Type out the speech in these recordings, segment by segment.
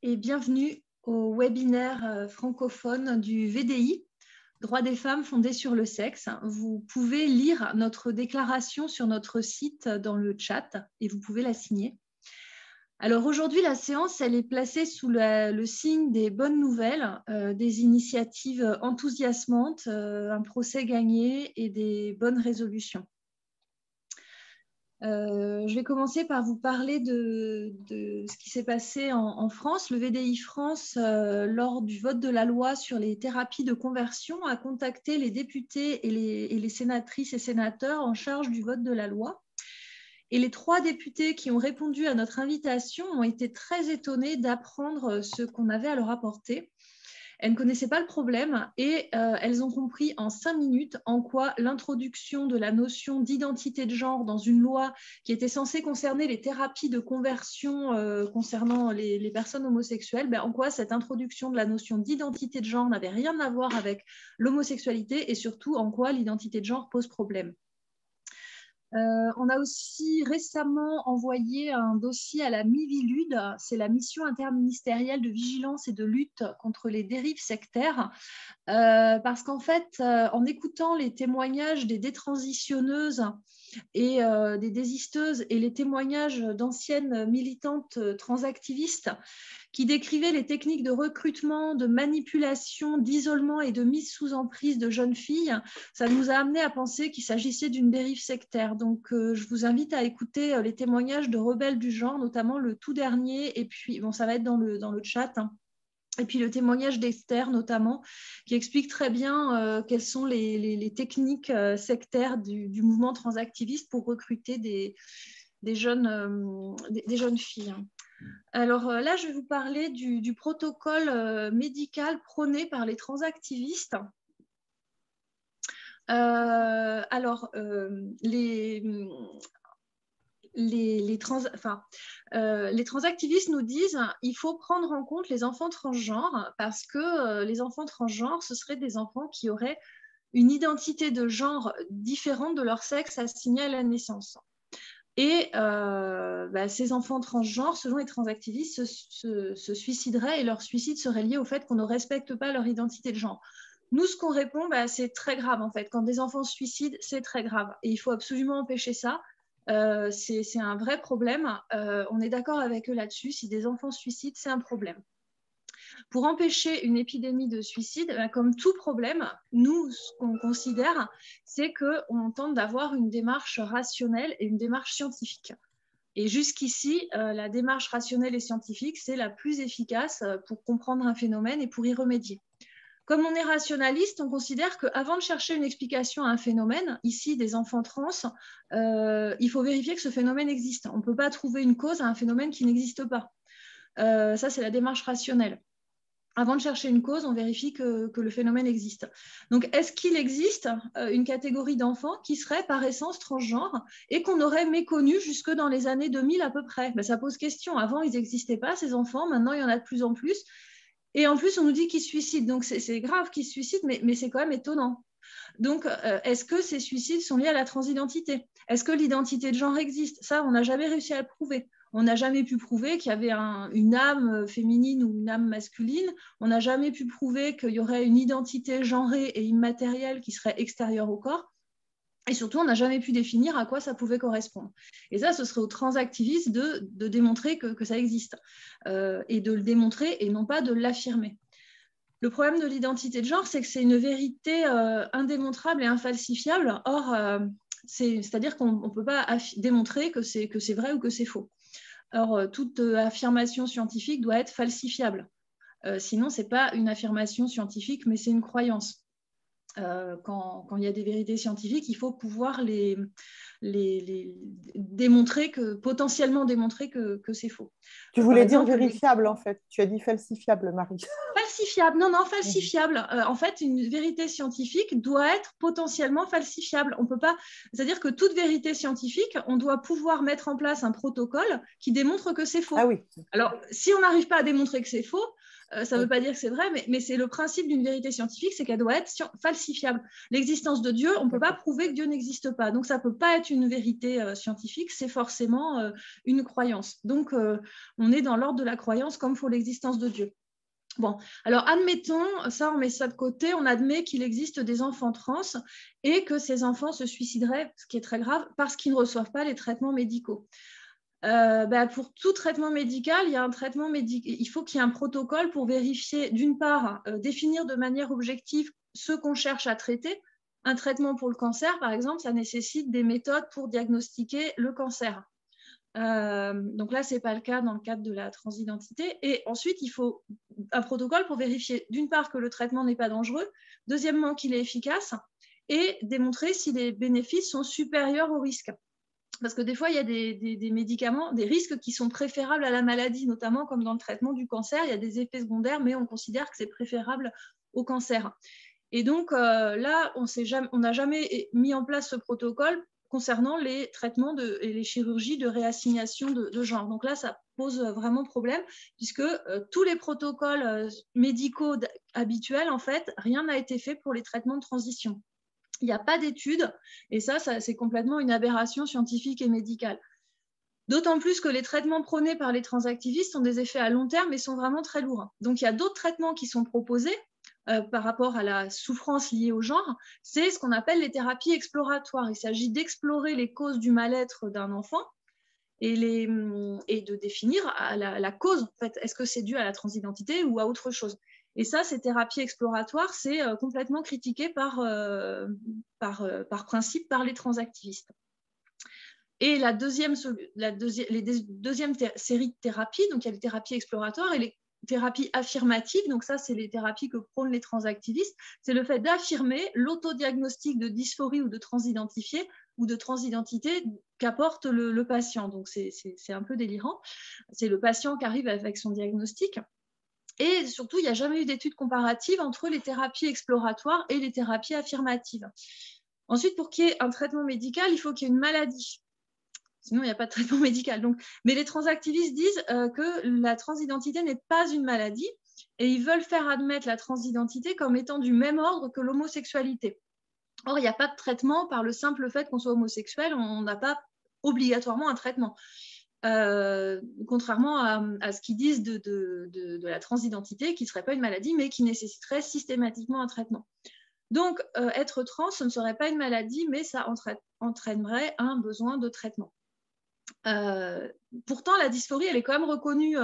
Et bienvenue au webinaire francophone du VDI, Droits des femmes fondés sur le sexe. Vous pouvez lire notre déclaration sur notre site dans le chat et vous pouvez la signer. Alors aujourd'hui, la séance, elle est placée sous le signe des bonnes nouvelles, des initiatives enthousiasmantes, un procès gagné et des bonnes résolutions. Je vais commencer par vous parler de ce qui s'est passé en France. Le VDI France, lors du vote de la loi sur les thérapies de conversion, a contacté les députés et les sénatrices et sénateurs en charge du vote de la loi. Et les 3 députés qui ont répondu à notre invitation ont été très étonnés d'apprendre ce qu'on avait à leur apporter. Elles ne connaissaient pas le problème et elles ont compris en 5 minutes en quoi l'introduction de la notion d'identité de genre dans une loi qui était censée concerner les thérapies de conversion concernant les personnes homosexuelles, en quoi cette introduction de la notion d'identité de genre n'avait rien à voir avec l'homosexualité et surtout en quoi l'identité de genre pose problème. On a aussi récemment envoyé un dossier à la Mivilude, c'est la mission interministérielle de vigilance et de lutte contre les dérives sectaires, parce qu'en fait, en écoutant les témoignages des détransitionneuses et des désisteuses et les témoignages d'anciennes militantes transactivistes qui décrivaient les techniques de recrutement, de manipulation, d'isolement et de mise sous emprise de jeunes filles, ça nous a amené à penser qu'il s'agissait d'une dérive sectaire. Donc, je vous invite à écouter les témoignages de rebelles du genre, notamment le tout dernier, et puis, bon, ça va être dans le chat, hein. Et puis le témoignage d'Esther notamment, qui explique très bien quelles sont les techniques sectaires du mouvement transactiviste pour recruter des jeunes filles. Alors là, je vais vous parler du protocole médical prôné par les transactivistes. Les transactivistes nous disent qu'il faut prendre en compte les enfants transgenres parce que les enfants transgenres, ce seraient des enfants qui auraient une identité de genre différente de leur sexe assigné à la naissance. Et ces enfants transgenres, selon les transactivistes, se suicideraient et leur suicide serait lié au fait qu'on ne respecte pas leur identité de genre. Nous, ce qu'on répond, c'est très grave en fait. Quand des enfants se suicident, c'est très grave et il faut absolument empêcher ça. C'est un vrai problème. On est d'accord avec eux là-dessus. Si des enfants se suicident, c'est un problème. Pour empêcher une épidémie de suicide, comme tout problème, nous, ce qu'on considère, c'est qu'on tente d'avoir une démarche rationnelle et une démarche scientifique. Et jusqu'ici, la démarche rationnelle et scientifique, c'est la plus efficace pour comprendre un phénomène et pour y remédier. Comme on est rationaliste, on considère qu'avant de chercher une explication à un phénomène, ici des enfants trans, il faut vérifier que ce phénomène existe. On ne peut pas trouver une cause à un phénomène qui n'existe pas. Ça, c'est la démarche rationnelle. Avant de chercher une cause, on vérifie que le phénomène existe. Donc, est-ce qu'il existe une catégorie d'enfants qui serait par essence transgenre et qu'on aurait méconnu jusque dans les années 2000 à peu près? Ça pose question. Avant, ils n'existaient pas, ces enfants. Maintenant, il y en a de plus en plus. Et en plus, on nous dit qu'ils se suicident. Donc, c'est grave qu'ils se suicident, mais c'est quand même étonnant. Donc, est-ce que ces suicides sont liés à la transidentité? Est-ce que l'identité de genre existe? Ça, on n'a jamais réussi à le prouver. On n'a jamais pu prouver qu'il y avait une âme féminine ou une âme masculine. On n'a jamais pu prouver qu'il y aurait une identité genrée et immatérielle qui serait extérieure au corps. Et surtout, on n'a jamais pu définir à quoi ça pouvait correspondre. Et ça, ce serait aux transactivistes de démontrer que ça existe et de le démontrer et non pas de l'affirmer. Le problème de l'identité de genre, c'est que c'est une vérité indémontrable et infalsifiable. Or, c'est-à-dire qu'on ne peut pas démontrer que c'est vrai ou que c'est faux. Or, toute affirmation scientifique doit être falsifiable. Sinon, ce n'est pas une affirmation scientifique, mais c'est une croyance. Quand il y a des vérités scientifiques, il faut pouvoir les démontrer, potentiellement démontrer que c'est faux. Tu voulais dire vérifiable, en fait. Tu as dit falsifiable, Marie. Falsifiable, non, falsifiable. En fait, une vérité scientifique doit être potentiellement falsifiable. On peut pas, c'est-à-dire que toute vérité scientifique, on doit pouvoir mettre en place un protocole qui démontre que c'est faux. Ah oui. Alors, si on n'arrive pas à démontrer que c'est faux, Ça ne veut pas dire que c'est vrai, mais c'est le principe d'une vérité scientifique, c'est qu'elle doit être falsifiable. L'existence de Dieu, on ne peut pas prouver que Dieu n'existe pas. Donc, ça ne peut pas être une vérité scientifique, c'est forcément une croyance. Donc, on est dans l'ordre de la croyance comme pour l'existence de Dieu. Bon, alors admettons, ça on met ça de côté, on admet qu'il existe des enfants trans et que ces enfants se suicideraient, ce qui est très grave, parce qu'ils ne reçoivent pas les traitements médicaux. Pour tout traitement médical, il faut qu'il y ait un protocole pour vérifier, d'une part, définir de manière objective ce qu'on cherche à traiter. Un traitement pour le cancer, par exemple, ça nécessite des méthodes pour diagnostiquer le cancer. Donc là, ce n'est pas le cas dans le cadre de la transidentité. Et ensuite, il faut un protocole pour vérifier, d'une part, que le traitement n'est pas dangereux, deuxièmement, qu'il est efficace, et démontrer si les bénéfices sont supérieurs aux risques. Parce que des fois, il y a des médicaments, des risques qui sont préférables à la maladie, notamment comme dans le traitement du cancer, il y a des effets secondaires, mais on considère que c'est préférable au cancer. Et donc là, on n'a jamais mis en place ce protocole concernant les traitements et les chirurgies de réassignation de genre. Donc là, ça pose vraiment problème, puisque tous les protocoles médicaux habituels, en fait, rien n'a été fait pour les traitements de transition. Il n'y a pas d'études, et ça c'est complètement une aberration scientifique et médicale. D'autant plus que les traitements prônés par les transactivistes ont des effets à long terme et sont vraiment très lourds. Donc il y a d'autres traitements qui sont proposés par rapport à la souffrance liée au genre, c'est ce qu'on appelle les thérapies exploratoires. Il s'agit d'explorer les causes du mal-être d'un enfant et de définir la cause. En fait, est-ce que c'est dû à la transidentité ou à autre chose? Et ça, ces thérapies exploratoires, c'est complètement critiqué par principe par les transactivistes. Et la deuxième série de thérapies, donc il y a les thérapies exploratoires et les thérapies affirmatives, donc ça, c'est les thérapies que prônent les transactivistes, c'est le fait d'affirmer l'autodiagnostic de dysphorie ou de transidentifié ou de transidentité qu'apporte le patient. Donc, c'est un peu délirant. C'est le patient qui arrive avec son diagnostic. Et surtout, il n'y a jamais eu d'études comparatives entre les thérapies exploratoires et les thérapies affirmatives. Ensuite, pour qu'il y ait un traitement médical, il faut qu'il y ait une maladie. Sinon, il n'y a pas de traitement médical. Donc, mais les transactivistes disent que la transidentité n'est pas une maladie et ils veulent faire admettre la transidentité comme étant du même ordre que l'homosexualité. Or, il n'y a pas de traitement par le simple fait qu'on soit homosexuel, on n'a pas obligatoirement un traitement. Contrairement à ce qu'ils disent de la transidentité, qui ne serait pas une maladie, mais qui nécessiterait systématiquement un traitement. Donc, être trans, ce ne serait pas une maladie, mais ça entraînerait un besoin de traitement. Pourtant, la dysphorie, elle est quand même reconnue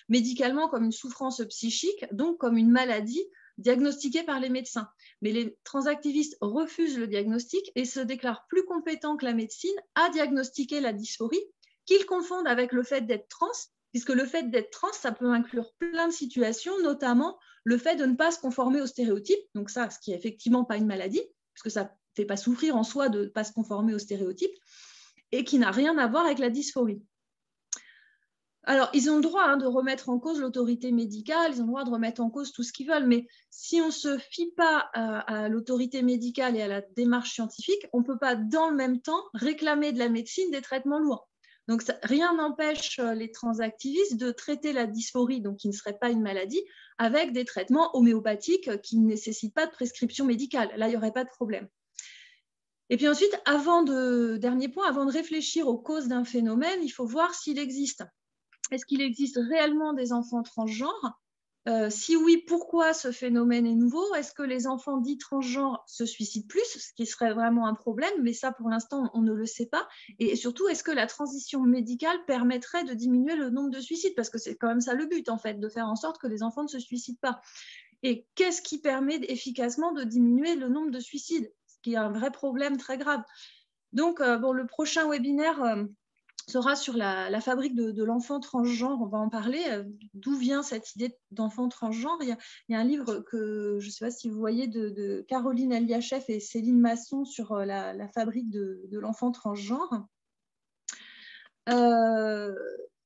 médicalement comme une souffrance psychique, donc comme une maladie diagnostiquée par les médecins. Mais les transactivistes refusent le diagnostic et se déclarent plus compétents que la médecine à diagnostiquer la dysphorie, qu'ils confondent avec le fait d'être trans, puisque le fait d'être trans, ça peut inclure plein de situations, notamment le fait de ne pas se conformer aux stéréotypes, donc ça, ce qui n'est effectivement pas une maladie, puisque ça ne fait pas souffrir en soi de ne pas se conformer aux stéréotypes, et qui n'a rien à voir avec la dysphorie. Alors, ils ont le droit de remettre en cause l'autorité médicale, ils ont le droit de remettre en cause tout ce qu'ils veulent, mais si on ne se fie pas à l'autorité médicale et à la démarche scientifique, on ne peut pas, dans le même temps, réclamer de la médecine des traitements lourds. Donc, rien n'empêche les transactivistes de traiter la dysphorie, donc qui ne serait pas une maladie, avec des traitements homéopathiques qui ne nécessitent pas de prescription médicale. Là, il n'y aurait pas de problème. Et puis ensuite, dernier point, avant de réfléchir aux causes d'un phénomène, il faut voir s'il existe. Est-ce qu'il existe réellement des enfants transgenres? Si oui, pourquoi ce phénomène est nouveau? Est-ce que les enfants dits transgenres se suicident plus, ce qui serait vraiment un problème, mais ça, pour l'instant, on ne le sait pas. Et surtout, est-ce que la transition médicale permettrait de diminuer le nombre de suicides? Parce que c'est quand même ça le but, en fait, de faire en sorte que les enfants ne se suicident pas. Et qu'est-ce qui permet efficacement de diminuer le nombre de suicides? Ce qui est un vrai problème très grave. Donc, le prochain webinaire sera sur la fabrique de l'enfant transgenre. On va en parler. D'où vient cette idée d'enfant transgenre? Il y a un livre que je ne sais pas si vous voyez de Caroline Eliachev et Céline Masson sur la fabrique de l'enfant transgenre.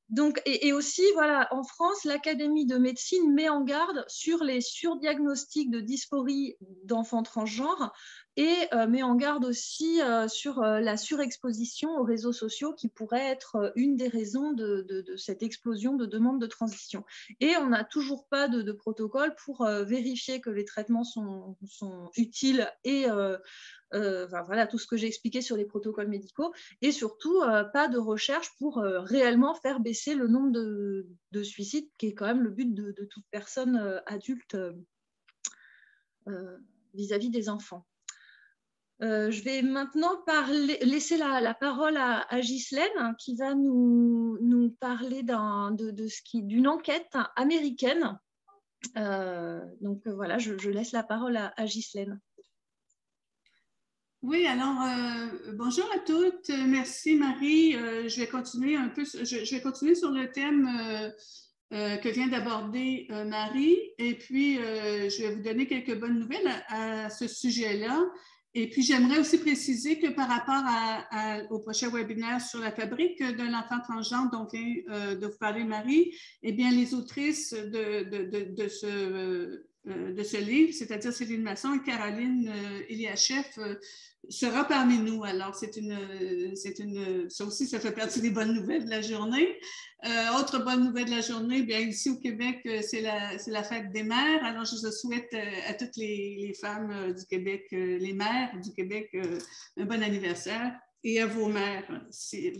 Donc, et aussi, voilà, en France, l'Académie de médecine met en garde sur les surdiagnostics de dysphorie d'enfants transgenres et met en garde aussi sur la surexposition aux réseaux sociaux qui pourrait être une des raisons de cette explosion de demandes de transition. Et on n'a toujours pas de protocole pour vérifier que les traitements sont utiles et voilà tout ce que j'ai expliqué sur les protocoles médicaux, et surtout pas de recherche pour réellement faire baisser le nombre de suicides, qui est quand même le but de toute personne adulte vis-à-vis des enfants. Je vais maintenant laisser la parole à Ghislaine, qui va nous parler d'une enquête américaine. Donc voilà, je laisse la parole à Ghislaine. Oui, alors bonjour à toutes. Merci Marie. Je vais continuer un peu. Je vais continuer sur le thème que vient d'aborder Marie. Et puis, je vais vous donner quelques bonnes nouvelles à ce sujet-là. Et puis, j'aimerais aussi préciser que par rapport au prochain webinaire sur la fabrique d'un enfant transgenre dont vient de vous parler Marie, eh bien, les autrices de ce livre, c'est-à-dire Céline Masson et Caroline Eliachef, sera parmi nous. Alors, ça aussi, ça fait partie des bonnes nouvelles de la journée. Autre bonne nouvelle de la journée, bien ici au Québec, c'est la fête des mères. Alors, je souhaite à toutes les femmes du Québec, les mères du Québec, un bon anniversaire, et à vos mères,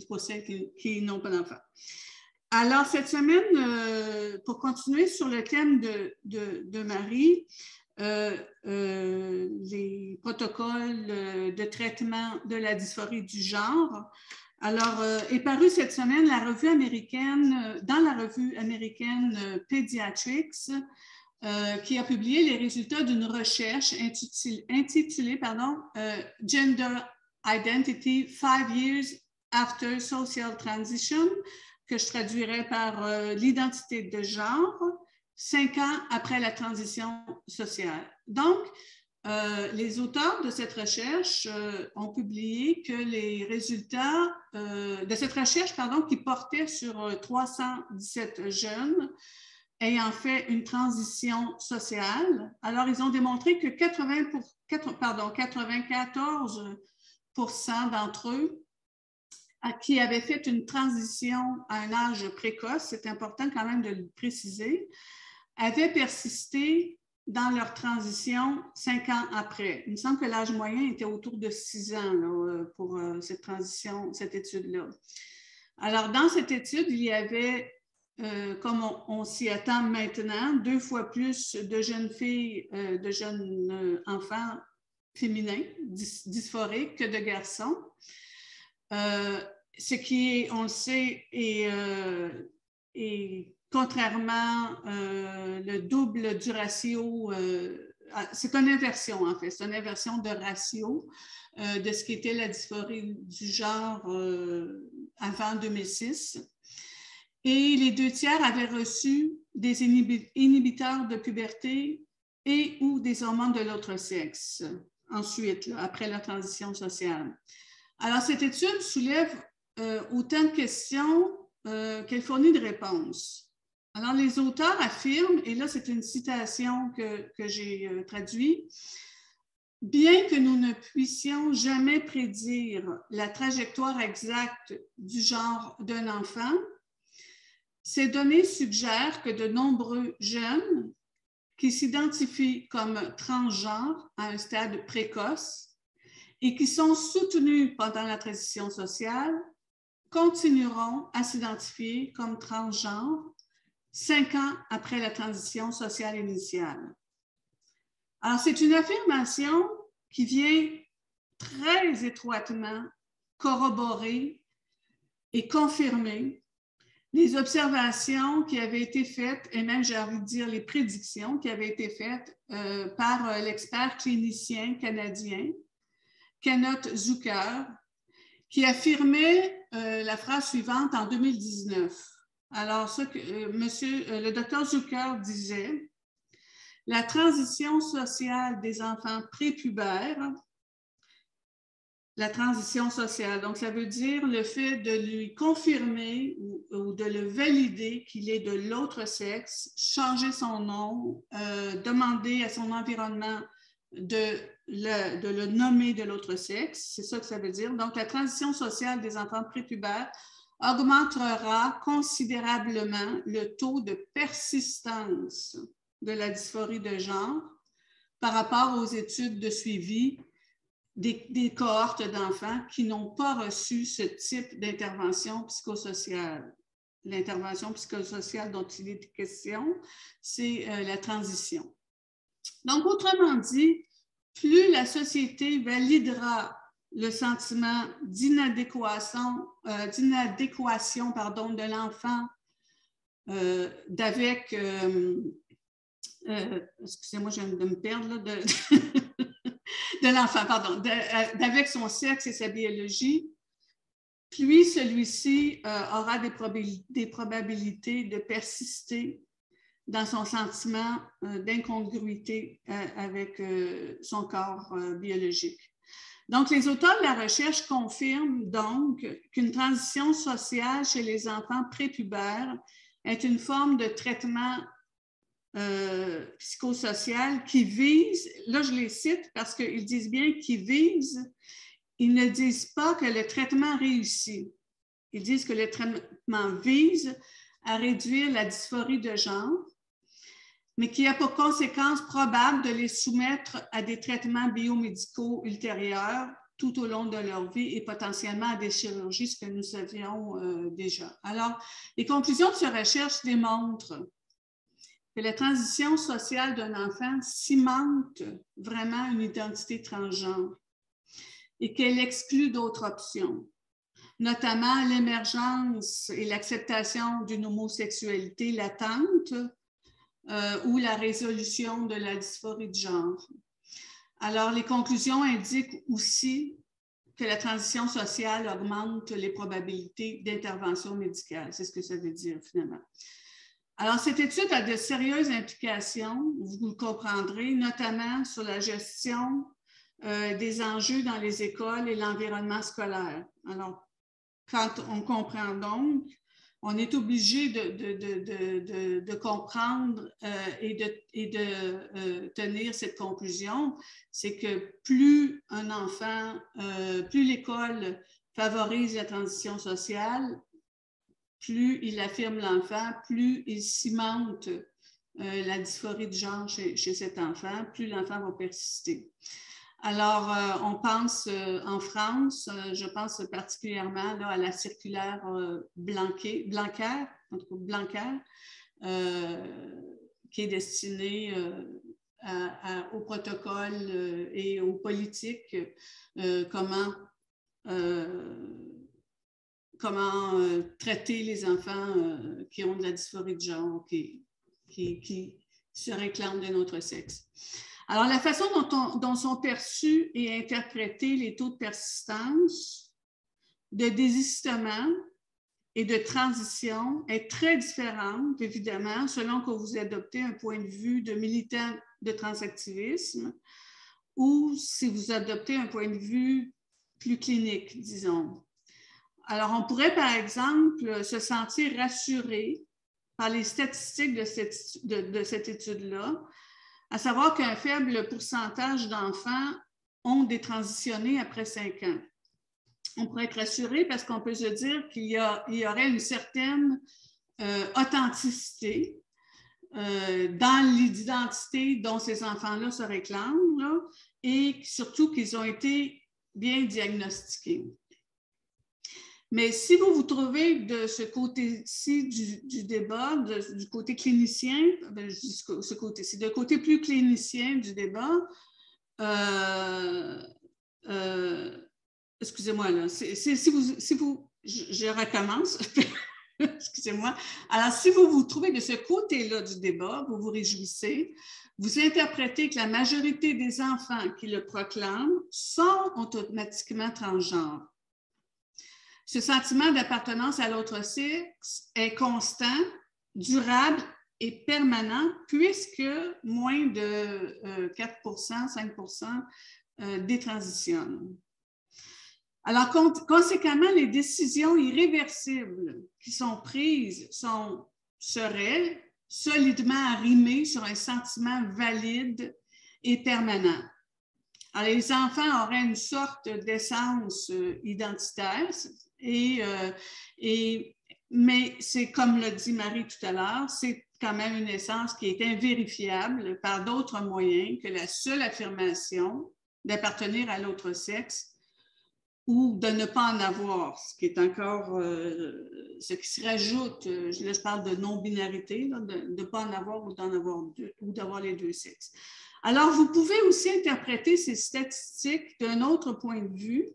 pour celles qui n'ont pas d'enfants. Alors, cette semaine, pour continuer sur le thème de Marie, les protocoles de traitement de la dysphorie du genre. Alors, est parue cette semaine dans la revue américaine Pediatrics, qui a publié les résultats d'une recherche intitulée Gender Identity 5 Years After Social Transition, que je traduirais par l'identité de genre 5 ans après la transition sociale. Donc, les auteurs de cette recherche ont publié que les résultats de cette recherche, qui portait sur 317 jeunes ayant fait une transition sociale. Alors, ils ont démontré que 94% d'entre eux qui avaient fait une transition à un âge précoce, c'est important quand même de le préciser, avaient persisté dans leur transition 5 ans après. Il me semble que l'âge moyen était autour de 6 ans là, pour cette transition, cette étude-là. Alors, dans cette étude, il y avait, comme on s'y attend maintenant, 2 fois plus de jeunes filles, de jeunes enfants féminins, dysphoriques, que de garçons. Ce qui est, on le sait, est contrairement le double du ratio, c'est une inversion en fait, c'est une inversion de ratio de ce qu'était la dysphorie du genre avant 2006. Et les 2 tiers avaient reçu des inhibiteurs de puberté et ou des hormones de l'autre sexe, ensuite, là, après la transition sociale. Alors, cette étude soulève autant de questions qu'elle fournit de réponses. Alors, les auteurs affirment, et là, c'est une citation que j'ai traduite, « Bien que nous ne puissions jamais prédire la trajectoire exacte du genre d'un enfant, ces données suggèrent que de nombreux jeunes qui s'identifient comme transgenres à un stade précoce et qui sont soutenus pendant la transition sociale continueront à s'identifier comme transgenres 5 ans après la transition sociale initiale. » Alors, c'est une affirmation qui vient très étroitement corroborer et confirmer les observations qui avaient été faites, et même, j'ai envie de dire, les prédictions qui avaient été faites par l'expert clinicien canadien Kenneth Zucker, qui affirmait la phrase suivante en 2019. Alors, le docteur Zucker disait « La transition sociale des enfants prépubères », la transition sociale, donc ça veut dire le fait de lui confirmer ou de le valider qu'il est de l'autre sexe, changer son nom, demander à son environnement de le nommer de l'autre sexe, c'est ça que ça veut dire. Donc, la transition sociale des enfants prépubères augmentera considérablement le taux de persistance de la dysphorie de genre par rapport aux études de suivi des cohortes d'enfants qui n'ont pas reçu ce type d'intervention psychosociale. L'intervention psychosociale dont il est question, c'est la transition. Donc, autrement dit, plus la société validera le sentiment d'inadéquation de l'enfant d'avec, excusez-moi, je viens de me perdre, là, de l'enfant, pardon, d'avec son sexe et sa biologie, plus celui-ci aura des probabilités de persister dans son sentiment d'incongruité avec son corps biologique. Donc, les auteurs de la recherche confirment donc qu'une transition sociale chez les enfants prépubères est une forme de traitement psychosocial qui vise, là je les cite parce qu'ils disent bien qu'ils visent, ils ne disent pas que le traitement réussit. Ils disent que le traitement vise à réduire la dysphorie de genre, mais qu'il y a pour conséquence probable de les soumettre à des traitements biomédicaux ultérieurs tout au long de leur vie et potentiellement à des chirurgies, ce que nous savions déjà. Alors, les conclusions de cette recherche démontrent que la transition sociale d'un enfant cimente vraiment une identité transgenre et qu'elle exclut d'autres options, notamment l'émergence et l'acceptation d'une homosexualité latente ou la résolution de la dysphorie de genre. Alors, les conclusions indiquent aussi que la transition sociale augmente les probabilités d'intervention médicale. C'est ce que ça veut dire finalement. Alors, cette étude a de sérieuses implications, vous le comprendrez, notamment sur la gestion des enjeux dans les écoles et l'environnement scolaire. Alors, quand on comprend donc, on est obligé de comprendre et de tenir cette conclusion, c'est que plus un enfant, plus l'école favorise la transition sociale, plus il affirme l'enfant, plus il cimente la dysphorie de genre chez cet enfant, plus l'enfant va persister. Alors, on pense en France, je pense particulièrement là, à la circulaire Blanquer, qui est destinée au protocole et aux politiques, comment traiter les enfants qui ont de la dysphorie de genre, qui se réclament d'un autre sexe. Alors, la façon dont sont perçus et interprétés les taux de persistance, de désistement et de transition est très différente, évidemment, selon que vous adoptez un point de vue de militant de transactivisme ou si vous adoptez un point de vue plus clinique, disons. Alors, on pourrait, par exemple, se sentir rassuré par les statistiques de cette étude-là, à savoir qu'un faible pourcentage d'enfants ont détransitionné après 5 ans. On pourrait être rassuré parce qu'on peut se dire qu'il y aurait une certaine authenticité dans l'identité dont ces enfants-là se réclament là, et surtout qu'ils ont été bien diagnostiqués. Mais si vous vous trouvez de ce côté-ci du débat, du côté clinicien, je dis ce côté-ci, de côté plus clinicien du débat, excusez-moi, là, je recommence, excusez-moi. Alors, si vous vous trouvez de ce côté-là du débat, vous vous réjouissez, vous interprétez que la majorité des enfants qui le proclament sont automatiquement transgenres. Ce sentiment d'appartenance à l'autre sexe est constant, durable et permanent puisque moins de 4%, 5% détransitionnent. Alors, conséquemment, les décisions irréversibles qui sont prises seraient solidement arrimées sur un sentiment valide et permanent. Alors, les enfants auraient une sorte d'essence identitaire, mais c'est comme l'a dit Marie tout à l'heure, c'est quand même une essence qui est invérifiable par d'autres moyens que la seule affirmation d'appartenir à l'autre sexe ou de ne pas en avoir, ce qui est encore ce qui se rajoute. Là, je parle de non-binarité, là, de ne pas en avoir ou d'en avoir deux, ou d'avoir les deux sexes. Alors, vous pouvez aussi interpréter ces statistiques d'un autre point de vue.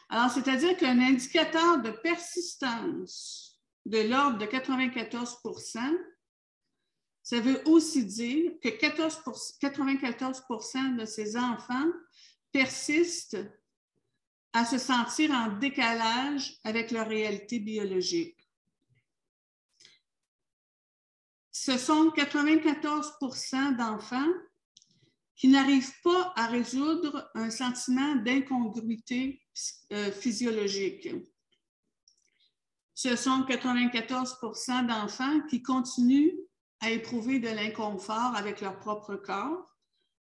Alors, c'est-à-dire qu'un indicateur de persistance de l'ordre de 94 %, ça veut aussi dire que 94 % de ces enfants persistent à se sentir en décalage avec leur réalité biologique. Ce sont 94 % d'enfants qui n'arrivent pas à résoudre un sentiment d'incongruité physiologique. Ce sont 94 % d'enfants qui continuent à éprouver de l'inconfort avec leur propre corps,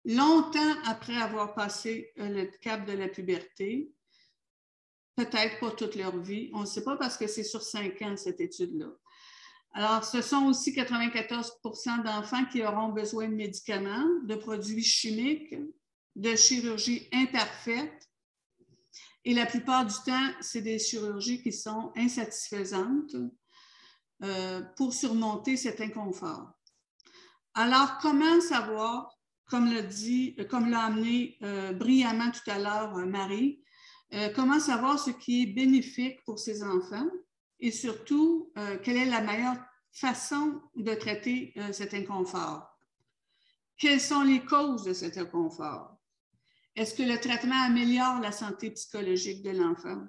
longtemps après avoir passé le cap de la puberté, peut-être pas toute leur vie, on ne sait pas parce que c'est sur 5 ans cette étude-là. Alors, ce sont aussi 94 % d'enfants qui auront besoin de médicaments, de produits chimiques, de chirurgies imparfaites. Et la plupart du temps, c'est des chirurgies qui sont insatisfaisantes pour surmonter cet inconfort. Alors, comment savoir, comme l'a amené brillamment tout à l'heure Marie, comment savoir ce qui est bénéfique pour ces enfants? Et surtout, quelle est la meilleure façon de traiter cet inconfort? Quelles sont les causes de cet inconfort? Est-ce que le traitement améliore la santé psychologique de l'enfant?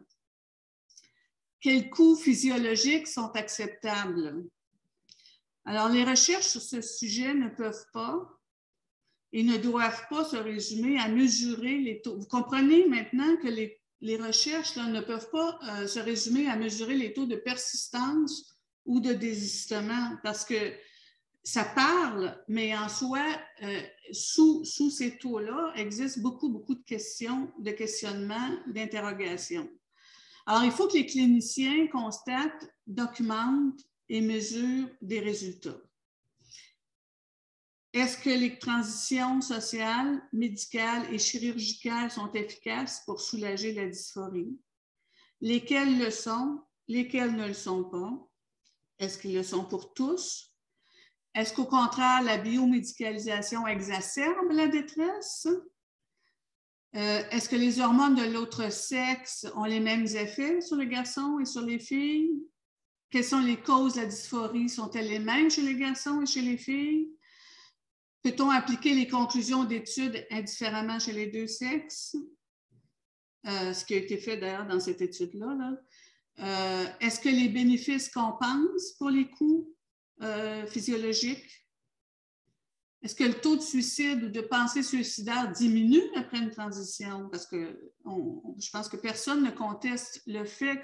Quels coûts physiologiques sont acceptables? Alors, les recherches sur ce sujet ne peuvent pas et ne doivent pas se résumer à mesurer les taux. Vous comprenez maintenant que les recherches là, ne peuvent pas se résumer à mesurer les taux de persistance ou de désistement parce que ça parle, mais en soi, sous ces taux-là, existent beaucoup de questions, de questionnements, d'interrogations. Alors, il faut que les cliniciens constatent, documentent et mesurent des résultats. Est-ce que les transitions sociales, médicales et chirurgicales sont efficaces pour soulager la dysphorie? Lesquelles le sont? Lesquelles ne le sont pas? Est-ce qu'ils le sont pour tous? Est-ce qu'au contraire, la biomédicalisation exacerbe la détresse? Est-ce que les hormones de l'autre sexe ont les mêmes effets sur les garçons et sur les filles? Quelles sont les causes de la dysphorie? Sont-elles les mêmes chez les garçons et chez les filles? Peut-on appliquer les conclusions d'études indifféremment chez les deux sexes? Ce qui a été fait d'ailleurs dans cette étude-là. Est-ce que les bénéfices compensent pour les coûts physiologiques? Est-ce que le taux de suicide ou de pensée suicidaire diminue après une transition? Parce que je pense que personne ne conteste le fait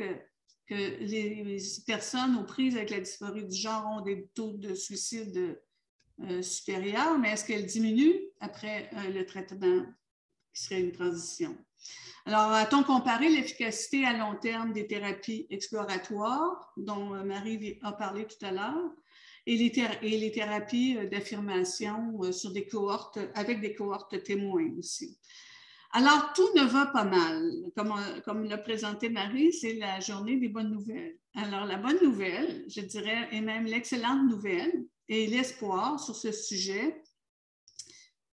que les personnes aux prises avec la dysphorie du genre ont des taux de suicide supérieurs, mais est-ce qu'elles diminuent après le traitement qui serait une transition? Alors, a-t-on comparé l'efficacité à long terme des thérapies exploratoires dont Marie a parlé tout à l'heure et les thérapies d'affirmation sur des cohortes, avec des cohortes témoins aussi? Alors, tout ne va pas mal. Comme l'a présenté Marie, c'est la journée des bonnes nouvelles. Alors, la bonne nouvelle, je dirais, et même l'excellente nouvelle, et l'espoir sur ce sujet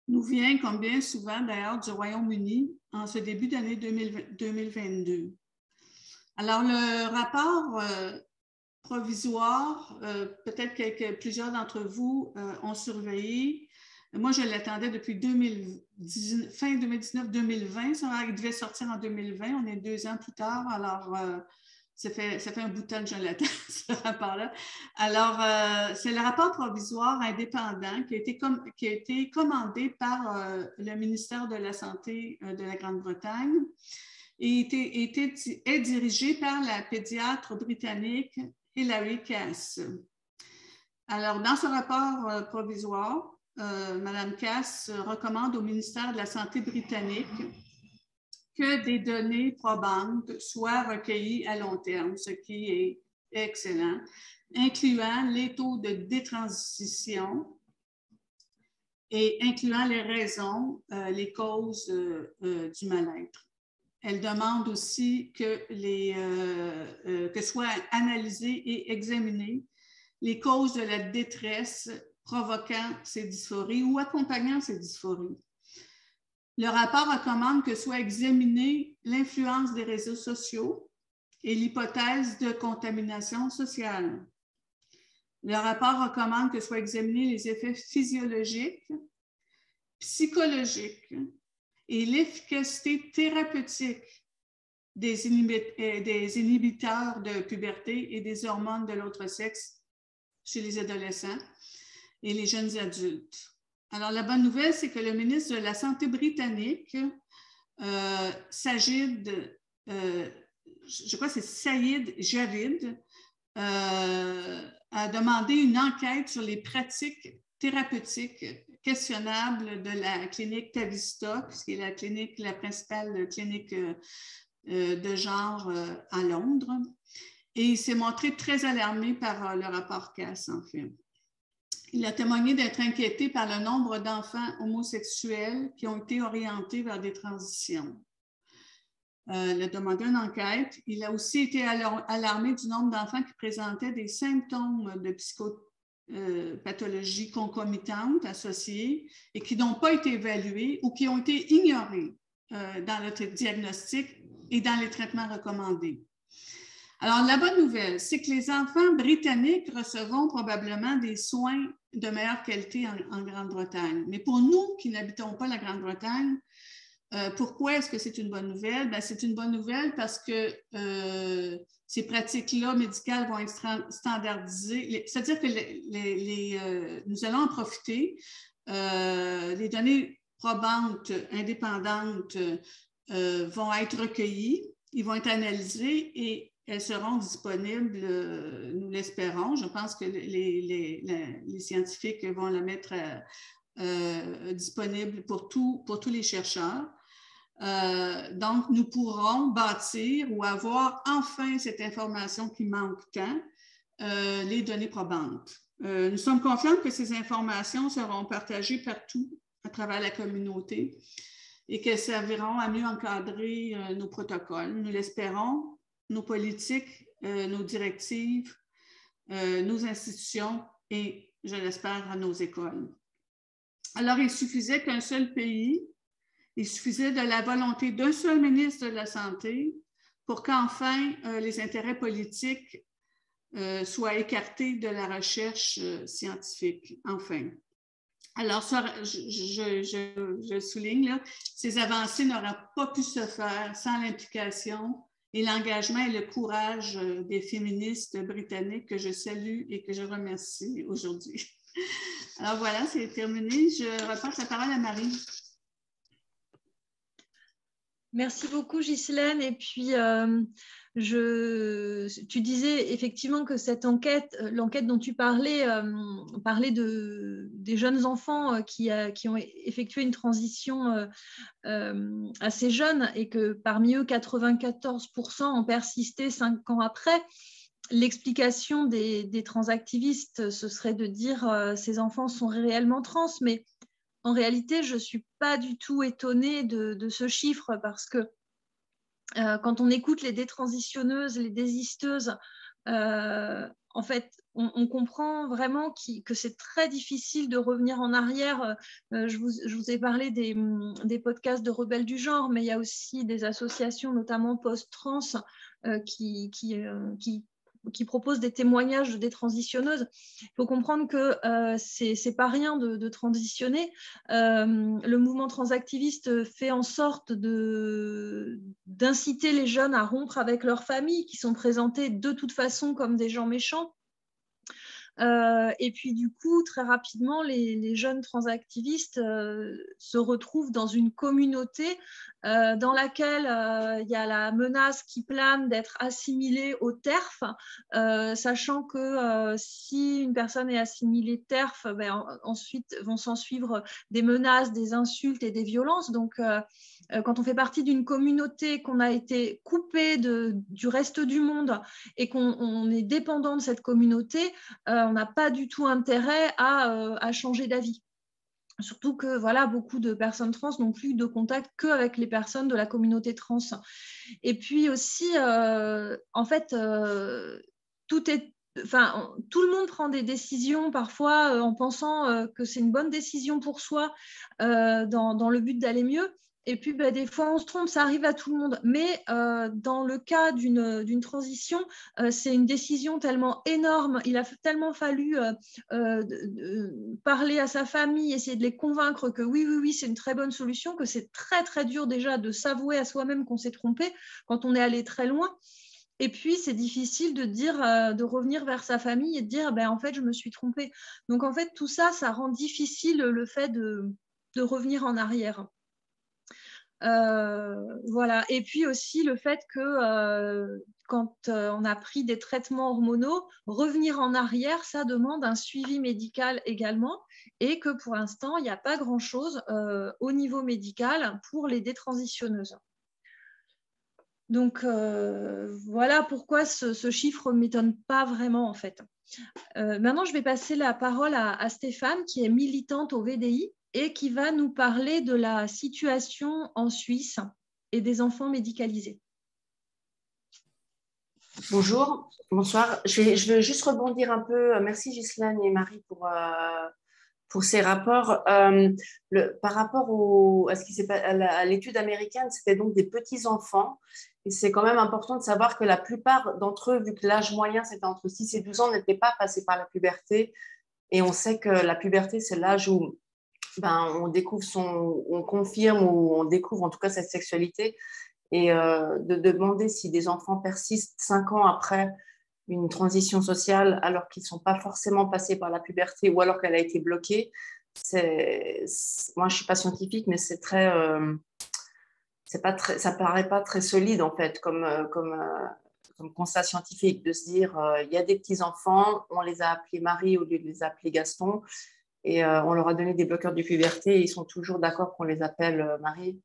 nous vient, comme bien souvent d'ailleurs, du Royaume-Uni en ce début d'année 2022. Alors, le rapport provisoire, peut-être que plusieurs d'entre vous ont surveillé. Moi, je l'attendais depuis fin 2019-2020. Il devait sortir en 2020. On est 2 ans plus tard. Alors, ça fait un bout de temps que je l'attends, ce rapport-là. Alors, c'est le rapport provisoire indépendant qui a été commandé par le ministère de la Santé de la Grande-Bretagne et est dirigé par la pédiatre britannique Hilary Cass. Alors, dans ce rapport provisoire, Mme Cass recommande au ministère de la Santé britannique que des données probantes soient recueillies à long terme, ce qui est excellent, incluant les taux de détransition et incluant les raisons, les causes du mal-être. Elle demande aussi que soient analysées et examinées les causes de la détresse provoquant ces dysphories ou accompagnant ces dysphories. Le rapport recommande que soit examinée l'influence des réseaux sociaux et l'hypothèse de contamination sociale. Le rapport recommande que soient examinés les effets physiologiques, psychologiques et l'efficacité thérapeutique des inhibiteurs de puberté et des hormones de l'autre sexe chez les adolescents et les jeunes adultes. Alors, la bonne nouvelle, c'est que le ministre de la Santé britannique, Sajid, je crois que c'est Saïd Javid, a demandé une enquête sur les pratiques thérapeutiques questionnables de la clinique Tavistock, qui est la principale clinique de genre à Londres. Et il s'est montré très alarmé par le rapport Cass, en fait. Il a témoigné d'être inquiété par le nombre d'enfants homosexuels qui ont été orientés vers des transitions. Il a demandé une enquête. Il a aussi été alarmé du nombre d'enfants qui présentaient des symptômes de psychopathologie concomitante associée et qui n'ont pas été évalués ou qui ont été ignorés dans le diagnostic et dans les traitements recommandés. Alors, la bonne nouvelle, c'est que les enfants britanniques recevront probablement des soins de meilleure qualité en Grande-Bretagne. Mais pour nous qui n'habitons pas la Grande-Bretagne, pourquoi est-ce que c'est une bonne nouvelle? Bien, c'est une bonne nouvelle parce que ces pratiques-là médicales vont être standardisées. C'est-à-dire que nous allons en profiter. Les données probantes, indépendantes, vont être recueillies, ils vont être analysées et elles seront disponibles, nous l'espérons. Je pense que les scientifiques vont la mettre disponible pour tous les chercheurs. Donc, nous pourrons bâtir ou avoir enfin cette information qui manque tant, les données probantes. Nous sommes confiants que ces informations seront partagées partout à travers la communauté et qu'elles serviront à mieux encadrer nos protocoles. Nous l'espérons. Nos politiques, nos directives, nos institutions et, je l'espère, nos écoles. Alors, il suffisait qu'un seul pays, il suffisait de la volonté d'un seul ministre de la Santé pour qu'enfin les intérêts politiques soient écartés de la recherche scientifique, enfin. Alors, je souligne, là, ces avancées n'auraient pas pu se faire sans l'implication et l'engagement et le courage des féministes britanniques que je salue et que je remercie aujourd'hui. Alors voilà, c'est terminé. Je repasse la parole à Marie. Merci beaucoup, Ghislaine. Et puis, tu disais effectivement que cette enquête, l'enquête dont tu parlais, parlait des jeunes enfants qui ont effectué une transition assez jeune et que parmi eux, 94% ont persisté 5 ans après. L'explication des transactivistes, ce serait de dire ces enfants sont réellement trans, mais en réalité, je ne suis pas du tout étonnée de ce chiffre parce que quand on écoute les détransitionneuses, les désisteuses, en fait, on comprend vraiment que c'est très difficile de revenir en arrière. Je vous ai parlé des podcasts de Rebelles du genre, mais il y a aussi des associations, notamment post-trans, qui proposent des témoignages de détransitionneuses. Il faut comprendre que c'est pas rien de transitionner. Le mouvement transactiviste fait en sorte d'inciter les jeunes à rompre avec leurs familles qui sont présentées de toute façon comme des gens méchants. Et puis du coup, très rapidement, les jeunes transactivistes se retrouvent dans une communauté dans laquelle il y a la menace qui plane d'être assimilée au TERF, sachant que si une personne est assimilée TERF, ensuite vont s'en suivre des menaces, des insultes et des violences. Donc, quand on fait partie d'une communauté, qu'on a été coupé du reste du monde et qu'on est dépendant de cette communauté, on n'a pas du tout intérêt à changer d'avis. Surtout que voilà, beaucoup de personnes trans n'ont plus de contact qu'avec les personnes de la communauté trans. Et puis aussi, en fait, tout le monde prend des décisions parfois en pensant que c'est une bonne décision pour soi dans le but d'aller mieux. Et puis, des fois, on se trompe, ça arrive à tout le monde. Mais dans le cas d'une transition, c'est une décision tellement énorme. Il a tellement fallu parler à sa famille, essayer de les convaincre que oui, c'est une très bonne solution, que c'est très, très dur déjà de s'avouer à soi-même qu'on s'est trompé quand on est allé très loin. Et puis, c'est difficile de dire, de revenir vers sa famille et de dire, en fait, je me suis trompée. Donc, en fait, tout ça, ça rend difficile le fait de revenir en arrière. Voilà. Et puis aussi le fait que quand on a pris des traitements hormonaux, revenir en arrière, ça demande un suivi médical également, et que pour l'instant, il n'y a pas grand-chose au niveau médical pour les détransitionneuses. Donc voilà pourquoi ce chiffre ne m'étonne pas vraiment en fait. Maintenant, je vais passer la parole à Stéphane, qui est militante au VDI et qui va nous parler de la situation en Suisse et des enfants médicalisés. Bonjour, bonsoir. Je veux juste rebondir un peu. Merci Ghislaine et Marie pour ces rapports. Par rapport à l'étude américaine, c'était donc des petits-enfants. Et c'est quand même important de savoir que la plupart d'entre eux, vu que l'âge moyen c'était entre 6 et 12 ans, n'étaient pas passés par la puberté. Et on sait que la puberté, c'est l'âge où on découvre on confirme ou on découvre en tout cas cette sexualité. Et de demander si des enfants persistent 5 ans après une transition sociale alors qu'ils ne sont pas forcément passés par la puberté ou alors qu'elle a été bloquée, moi je ne suis pas scientifique, mais ça ne paraît pas très solide en fait comme constat scientifique, de se dire il y a des petits-enfants, on les a appelés Marie au lieu de les appeler Gaston, et on leur a donné des bloqueurs de puberté et ils sont toujours d'accord qu'on les appelle Marie.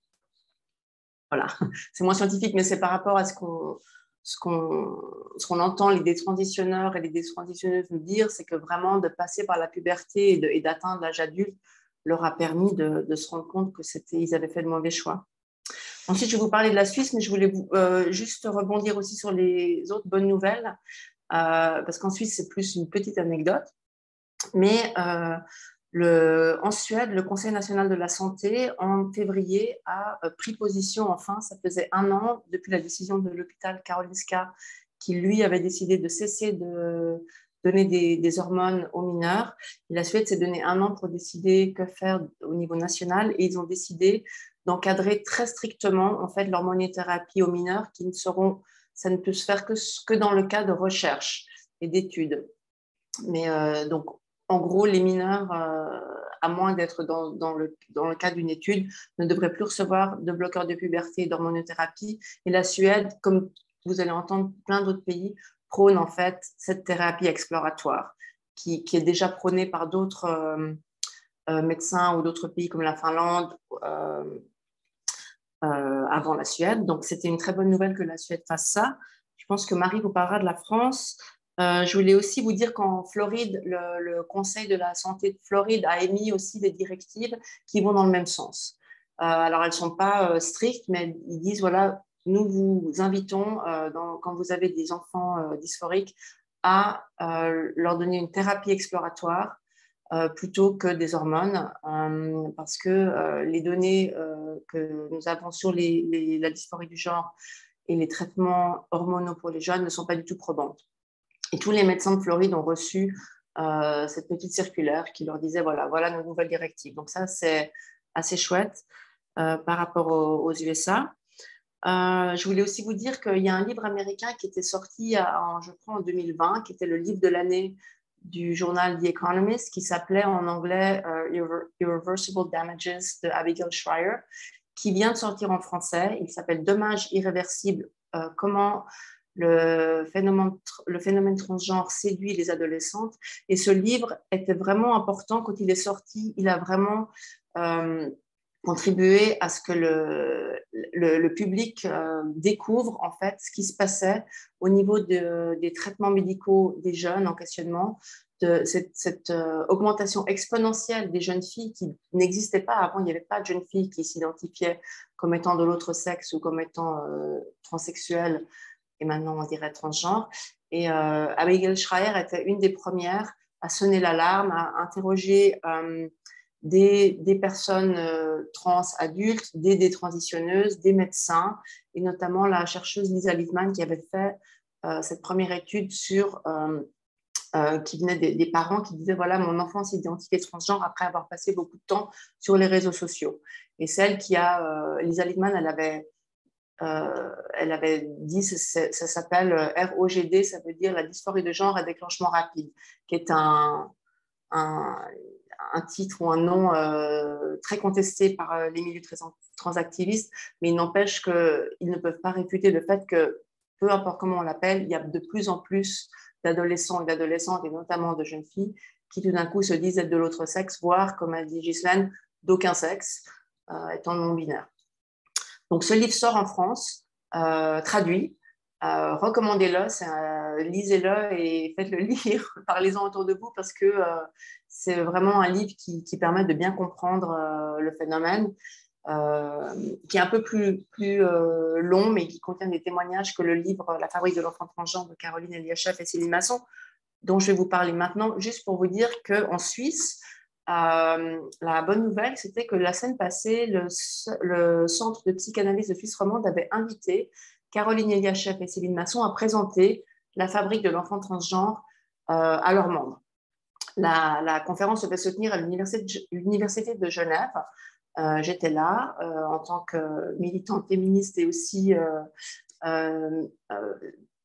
Voilà, c'est moins scientifique, mais c'est par rapport à ce qu'on entend les détransitionneurs et les détransitionneuses nous dire, c'est que vraiment de passer par la puberté et d'atteindre l'âge adulte leur a permis de se rendre compte qu'ils avaient fait de mauvais choix. Ensuite, je vais vous parler de la Suisse, mais je voulais juste rebondir aussi sur les autres bonnes nouvelles, parce qu'en Suisse, c'est plus une petite anecdote, mais en Suède, le Conseil national de la santé, en février, a pris position, enfin, ça faisait 1 an depuis la décision de l'hôpital Karolinska, qui, lui, avait décidé de cesser de donner des hormones aux mineurs. Et la Suède s'est donné 1 an pour décider que faire au niveau national, et ils ont décidé d'encadrer très strictement, en fait, l'hormonothérapie aux mineurs, ça ne peut se faire que dans le cas de recherche et d'études. Mais donc, en gros, les mineurs, à moins d'être dans le cadre d'une étude, ne devraient plus recevoir de bloqueurs de puberté et d'hormonothérapie. Et la Suède, comme vous allez entendre plein d'autres pays, prône en fait cette thérapie exploratoire qui est déjà prônée par d'autres médecins ou d'autres pays comme la Finlande avant la Suède. Donc, c'était une très bonne nouvelle que la Suède fasse ça. Je pense que Marie vous parlera de la France. Je voulais aussi vous dire qu'en Floride, le Conseil de la santé de Floride a émis aussi des directives qui vont dans le même sens. Alors, elles ne sont pas strictes, mais ils disent, voilà, nous vous invitons, quand vous avez des enfants dysphoriques, à leur donner une thérapie exploratoire plutôt que des hormones, parce que les données que nous avons sur la dysphorie du genre et les traitements hormonaux pour les jeunes ne sont pas du tout probantes. Et tous les médecins de Floride ont reçu cette petite circulaire qui leur disait voilà nos nouvelles directives. Donc ça, c'est assez chouette par rapport aux USA. Je voulais aussi vous dire qu'il y a un livre américain qui était sorti, je crois, en 2020, qui était le livre de l'année du journal The Economist qui s'appelait en anglais Irreversible Damages de Abigail Shrier, qui vient de sortir en français. Il s'appelle Dommages irréversibles, comment le phénomène transgenre séduit les adolescentes. Et ce livre était vraiment important quand il est sorti. Il a vraiment contribué à ce que le public découvre en fait ce qui se passait au niveau des traitements médicaux des jeunes en questionnement, de cette augmentation exponentielle des jeunes filles qui n'existait pas avant. Il n'y avait pas de jeunes filles qui s'identifiaient comme étant de l'autre sexe ou comme étant transsexuelles, et maintenant on dirait transgenre. Et Abigail Shrier était une des premières à sonner l'alarme, à interroger des personnes trans adultes, des détransitionneuses, des médecins, et notamment la chercheuse Lisa Littman qui avait fait cette première étude sur, qui venait des parents qui disaient voilà, mon enfant s'identifiait transgenre après avoir passé beaucoup de temps sur les réseaux sociaux. Et celle qui a, Lisa Littman, elle avait dit, ça s'appelle ROGD, ça veut dire la dysphorie de genre à déclenchement rapide, qui est un titre ou un nom très contesté par les milieux transactivistes, mais il n'empêche qu'ils ne peuvent pas réfuter le fait que, peu importe comment on l'appelle, il y a de plus en plus d'adolescents et d'adolescentes, et notamment de jeunes filles, qui tout d'un coup se disent être de l'autre sexe, voire, comme a dit Ghislaine, d'aucun sexe, étant non-binaire. Donc, ce livre sort en France, traduit. Recommandez-le, lisez-le et faites-le lire, parlez-en autour de vous parce que c'est vraiment un livre qui permet de bien comprendre le phénomène, qui est un peu plus long, mais qui contient des témoignages que le livre La fabrique de l'enfant transgenre de Caroline Eliachef et Céline Masson, dont je vais vous parler maintenant, juste pour vous dire qu'en Suisse, la bonne nouvelle, c'était que la semaine passée, le Centre de psychanalyse de Suisse romande avait invité Caroline Eliachef et Céline Masson à présenter La fabrique de l'enfant transgenre à leurs membres. La conférence devait se tenir à l'Université de Genève. J'étais là en tant que militante féministe et aussi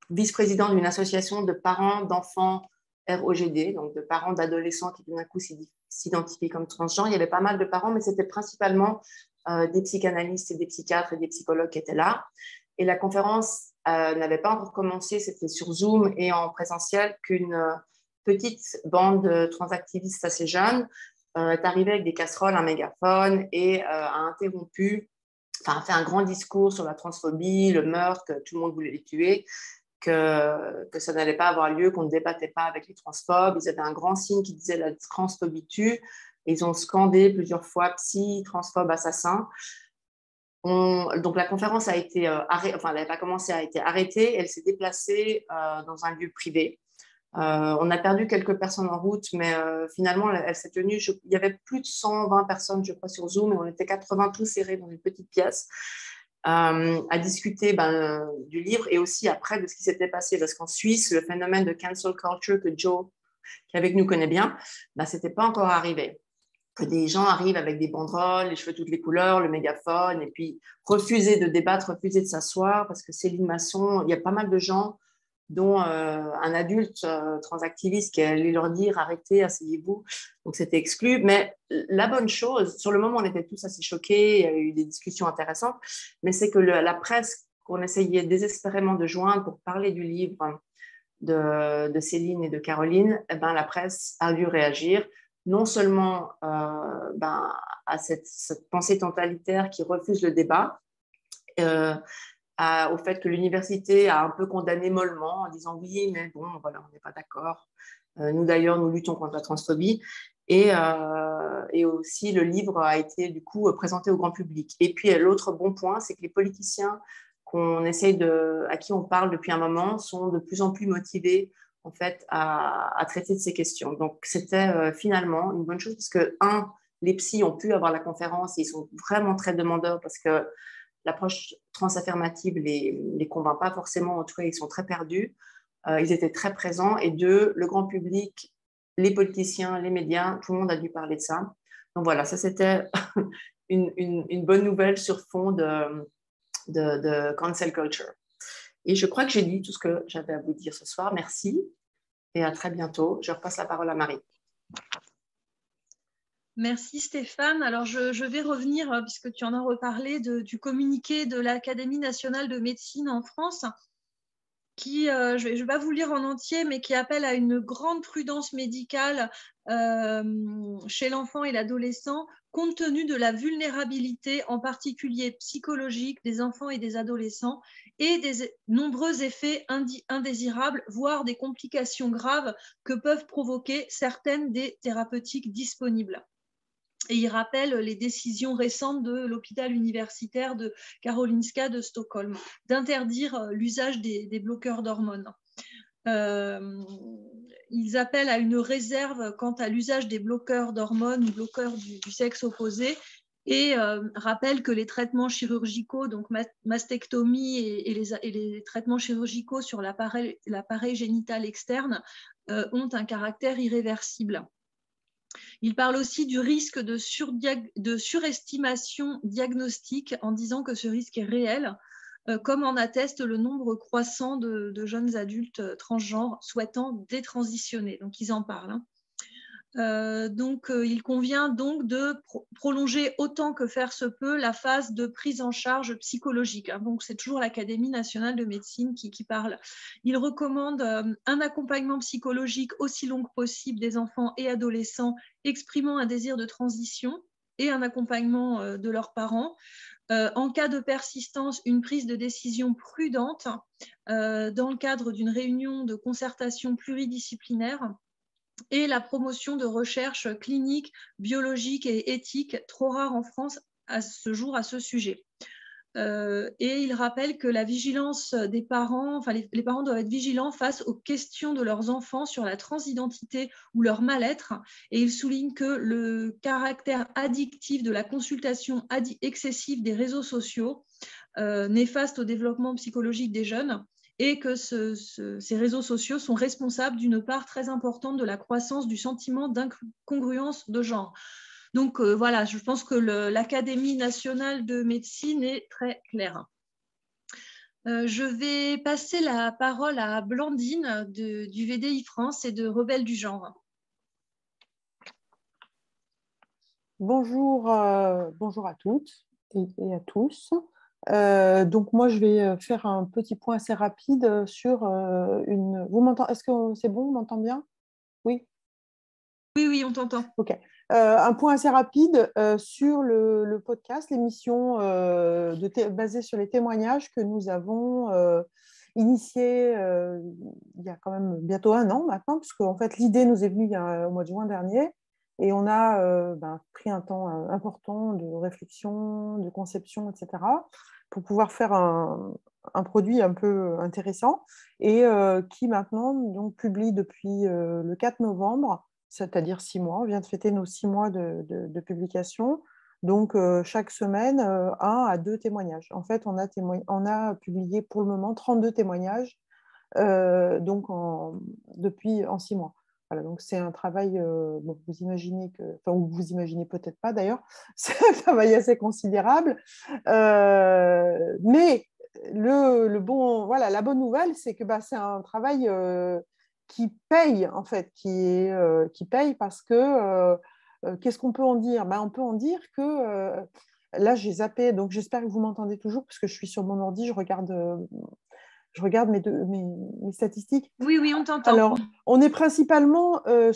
vice-présidente d'une association de parents d'enfants ROGD, donc de parents d'adolescents qui tout d'un coup s'identifient comme transgenres. Il y avait pas mal de parents, mais c'était principalement des psychanalystes et des psychiatres et des psychologues qui étaient là. Et la conférence n'avait pas encore commencé, c'était sur Zoom et en présentiel, qu'une petite bande de transactivistes assez jeunes est arrivée avec des casseroles, un mégaphone et a interrompu, enfin a fait un grand discours sur la transphobie, le meurtre, que tout le monde voulait les tuer, que ça n'allait pas avoir lieu, qu'on ne débattait pas avec les transphobes. Ils avaient un grand signe qui disait la transphobie tue. Ils ont scandé plusieurs fois psy, transphobe, assassin. Donc la conférence a été arrêtée, enfin elle n'avait pas commencé, a été arrêtée. Elle s'est déplacée dans un lieu privé. On a perdu quelques personnes en route, mais finalement elle s'est tenue. Il y avait plus de 120 personnes, je crois, sur Zoom, et on était 80 tous serrés dans une petite pièce. À discuter du livre et aussi après de ce qui s'était passé. Parce qu'en Suisse, le phénomène de cancel culture que Joe, qui avec nous connaît bien, ce n'était pas encore arrivé. Que des gens arrivent avec des banderoles, les cheveux toutes les couleurs, le mégaphone, et puis refuser de débattre, refuser de s'asseoir, parce que Céline Masson, il y a pas mal de gens, dont un adulte transactiviste qui allait leur dire « arrêtez, asseyez-vous ». Donc, c'était exclu. Mais la bonne chose, sur le moment, on était tous assez choqués, il y a eu des discussions intéressantes, mais c'est que la presse qu'on essayait désespérément de joindre pour parler du livre de Céline et de Caroline, la presse a dû réagir, non seulement à cette pensée totalitaire qui refuse le débat, au fait que l'université a un peu condamné mollement en disant oui, mais bon, voilà, on n'est pas d'accord. Nous, d'ailleurs, nous luttons contre la transphobie. Et aussi, le livre a été, du coup, présenté au grand public. Et puis, l'autre bon point, c'est que les politiciens à qui on parle depuis un moment sont de plus en plus motivés, en fait, à traiter de ces questions. Donc, c'était finalement une bonne chose parce que, les psys ont pu avoir la conférence et ils sont vraiment très demandeurs parce que l'approche transaffirmative les convainc pas forcément, en tout cas, ils sont très perdus. Ils étaient très présents. Et deux, le grand public, les politiciens, les médias, tout le monde a dû parler de ça. Donc voilà, ça c'était une bonne nouvelle sur fond de cancel culture. Et je crois que j'ai dit tout ce que j'avais à vous dire ce soir. Merci. et à très bientôt. Je repasse la parole à Marie. Merci Stéphane. Alors je vais revenir, puisque tu en as reparlé, du communiqué de l'Académie nationale de médecine en France, qui, je ne vais pas vous le lire en entier, mais qui appelle à une grande prudence médicale chez l'enfant et l'adolescent, compte tenu de la vulnérabilité, en particulier psychologique, des enfants et des adolescents, et des nombreux effets indésirables, voire des complications graves que peuvent provoquer certaines des thérapeutiques disponibles. Et il rappelle les décisions récentes de l'hôpital universitaire de Karolinska de Stockholm d'interdire l'usage des bloqueurs d'hormones. Ils appellent à une réserve quant à l'usage des bloqueurs d'hormones ou bloqueurs du sexe opposé et rappellent que les traitements chirurgicaux, donc mastectomie et les traitements chirurgicaux sur l'appareil génital externe ont un caractère irréversible. Il parle aussi du risque de surestimation diagnostique en disant que ce risque est réel, comme en atteste le nombre croissant de jeunes adultes transgenres souhaitant détransitionner. Donc, ils en parlent. Il convient donc de prolonger autant que faire se peut la phase de prise en charge psychologique. Donc, c'est toujours l'Académie nationale de médecine qui parle. Il recommande un accompagnement psychologique aussi long que possible des enfants et adolescents exprimant un désir de transition et un accompagnement de leurs parents. En cas de persistance, une prise de décision prudente dans le cadre d'une réunion de concertation pluridisciplinaire et la promotion de recherches cliniques, biologiques et éthiques, trop rares en France à ce jour à ce sujet. Et il rappelle que la vigilance des parents, les parents doivent être vigilants face aux questions de leurs enfants sur la transidentité ou leur mal-être. Et il souligne que le caractère addictif de la consultation excessive des réseaux sociaux, néfaste au développement psychologique des jeunes, et que ces réseaux sociaux sont responsables d'une part très importante de la croissance du sentiment d'incongruence de genre. Donc voilà, je pense que l'Académie nationale de médecine est très claire. Je vais passer la parole à Blandine du VDI France et de Rebelles du genre. Bonjour, bonjour à toutes et à tous. Donc moi, je vais faire un petit point assez rapide sur une... Vous m'entendez? Est-ce que c'est bon? On m'entend bien? Oui? Oui, on t'entend. Ok. Un point assez rapide sur le podcast, l'émission basée sur les témoignages que nous avons initié il y a quand même bientôt 1 an maintenant, puisque en fait, l'idée nous est venue au mois de juin dernier. Et on a pris un temps important de réflexion, de conception, etc., pour pouvoir faire un produit un peu intéressant et qui maintenant donc, publie depuis le 4 novembre, c'est-à-dire 6 mois. On vient de fêter nos 6 mois de publication. Donc, chaque semaine, 1 à 2 témoignages. En fait, on a publié pour le moment 32 témoignages depuis en 6 mois. Voilà, donc c'est un travail, bon, vous imaginez ou vous imaginez peut-être pas d'ailleurs, c'est un travail assez considérable. Mais la bonne nouvelle, c'est que c'est un travail qui paye en fait, qui paye parce que qu'est-ce qu'on peut en dire? On peut en dire que là j'ai zappé, donc j'espère que vous m'entendez toujours parce que je suis sur mon ordi, je regarde mes statistiques. Oui, on t'entend. Alors, on est principalement on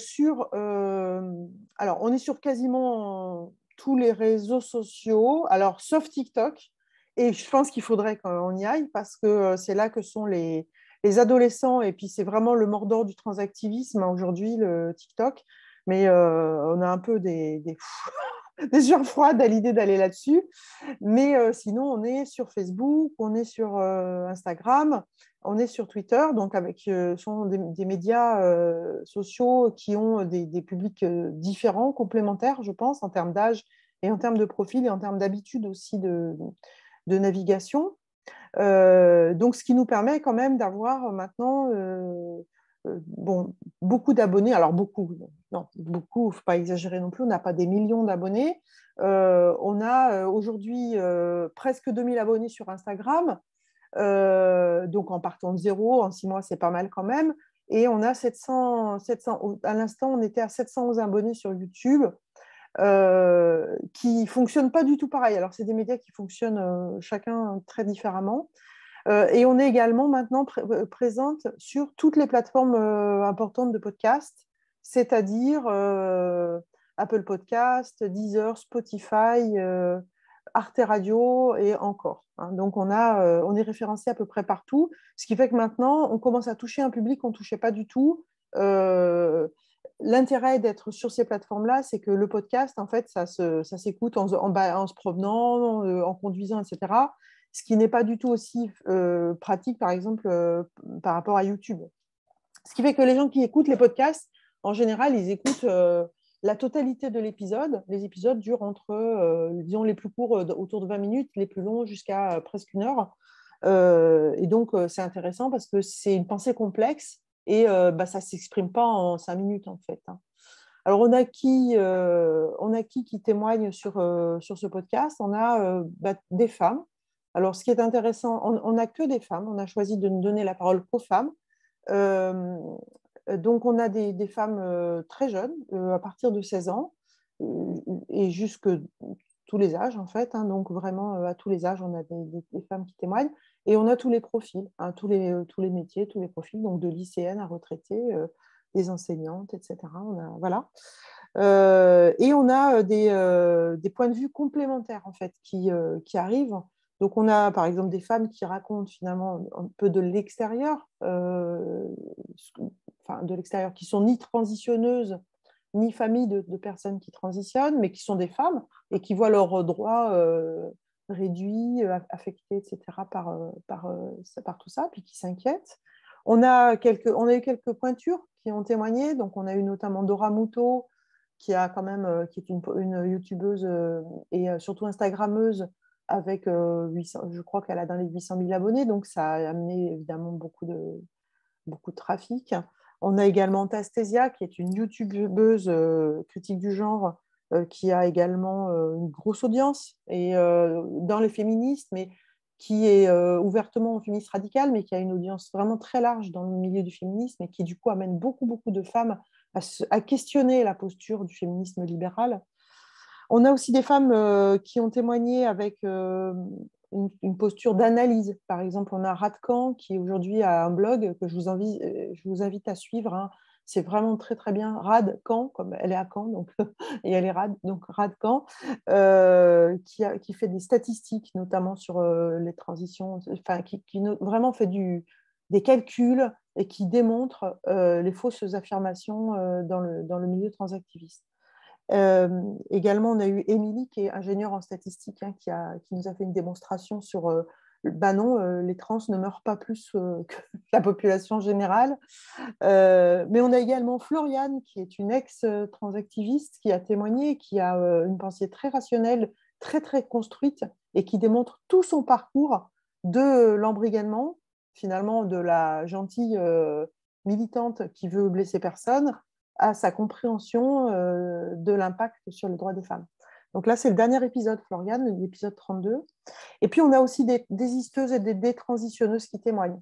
est sur quasiment tous les réseaux sociaux, alors sauf TikTok. Et je pense qu'il faudrait qu'on y aille parce que c'est là que sont les adolescents. Et puis, c'est vraiment le mordant du transactivisme aujourd'hui, le TikTok. Mais on a un peu des sueurs froides à l'idée d'aller là-dessus. Mais sinon, on est sur Facebook, on est sur Instagram, on est sur Twitter, donc avec sont des médias sociaux qui ont des publics différents, complémentaires, je pense, en termes d'âge et en termes de profil et en termes d'habitude aussi de navigation. Donc, ce qui nous permet quand même d'avoir maintenant beaucoup d'abonnés. Alors, beaucoup, non, beaucoup, il ne faut pas exagérer non plus, on n'a pas des millions d'abonnés. On a aujourd'hui presque 2000 abonnés sur Instagram. Donc, en partant de zéro, en 6 mois, c'est pas mal quand même. Et on a 700, à l'instant, on était à 711 abonnés sur YouTube, qui ne fonctionnent pas du tout pareil. Alors, c'est des médias qui fonctionnent chacun très différemment. Et on est également maintenant présente sur toutes les plateformes importantes de podcast, c'est-à-dire Apple Podcast, Deezer, Spotify, Arte Radio et encore. Hein. Donc, on est référencé à peu près partout, ce qui fait que maintenant, on commence à toucher un public qu'on ne touchait pas du tout. L'intérêt d'être sur ces plateformes-là, c'est que le podcast, en fait, ça s'écoute en se promenant, en conduisant, etc., ce qui n'est pas du tout aussi pratique, par exemple, par rapport à YouTube. Ce qui fait que les gens qui écoutent les podcasts, en général, ils écoutent la totalité de l'épisode. Les épisodes durent entre, disons, les plus courts autour de 20 minutes, les plus longs jusqu'à presque 1 heure. Et donc, c'est intéressant parce que c'est une pensée complexe et ça ne s'exprime pas en 5 minutes, en fait. Hein. Alors, on a qui témoigne sur ce podcast? On a des femmes. Alors, ce qui est intéressant, on n'a que des femmes. On a choisi de ne donner la parole qu'aux femmes. Donc, on a des femmes très jeunes, à partir de 16 ans, et jusque tous les âges, en fait. Hein. Donc, vraiment, à tous les âges, on a des femmes qui témoignent. Et on a tous les profils, hein, tous les métiers, tous les profils, donc de lycéennes à retraitées, des enseignantes, etc. Voilà. Et on a des points de vue complémentaires, en fait, qui arrivent. Donc, on a, par exemple, des femmes qui racontent finalement un peu de l'extérieur, qui sont ni transitionneuses, ni familles de personnes qui transitionnent, mais qui sont des femmes et qui voient leurs droits réduits, affectés, etc., par tout ça, puis qui s'inquiètent. On a eu quelques pointures qui ont témoigné. Donc, on a eu notamment Dora Muto, qui est une youtubeuse et surtout instagrammeuse, avec 800, je crois qu'elle a dans les 800 000 abonnés, donc ça a amené évidemment beaucoup de trafic. On a également Tastésia, qui est une youtubeuse critique du genre, qui a également une grosse audience et dans les féministes, mais qui est ouvertement féministe radicale, mais qui a une audience vraiment très large dans le milieu du féminisme et qui du coup amène beaucoup de femmes à questionner la posture du féminisme libéral. On a aussi des femmes qui ont témoigné avec une posture d'analyse. Par exemple, on a Radcan qui aujourd'hui a un blog que je vous invite à suivre. Hein. C'est vraiment très, très bien. Radcan, comme elle est à Caen, donc, et elle est Rad, donc Radcan, qui fait des statistiques, notamment sur les transitions, enfin, qui vraiment fait des calculs et qui démontre les fausses affirmations dans le milieu transactiviste. Également, on a eu Émilie, qui est ingénieure en statistique, hein, qui nous a fait une démonstration sur les trans ne meurent pas plus que la population générale. Mais on a également Floriane, qui est une ex-transactiviste, qui a témoigné, qui a une pensée très rationnelle, très, très construite, et qui démontre tout son parcours de l'embrigadement, finalement, de la gentille militante qui veut blesser personne, à sa compréhension de l'impact sur les droits des femmes. Donc là, c'est le dernier épisode, Floriane, l'épisode 32. Et puis, on a aussi des histeuses et des détransitionneuses qui témoignent.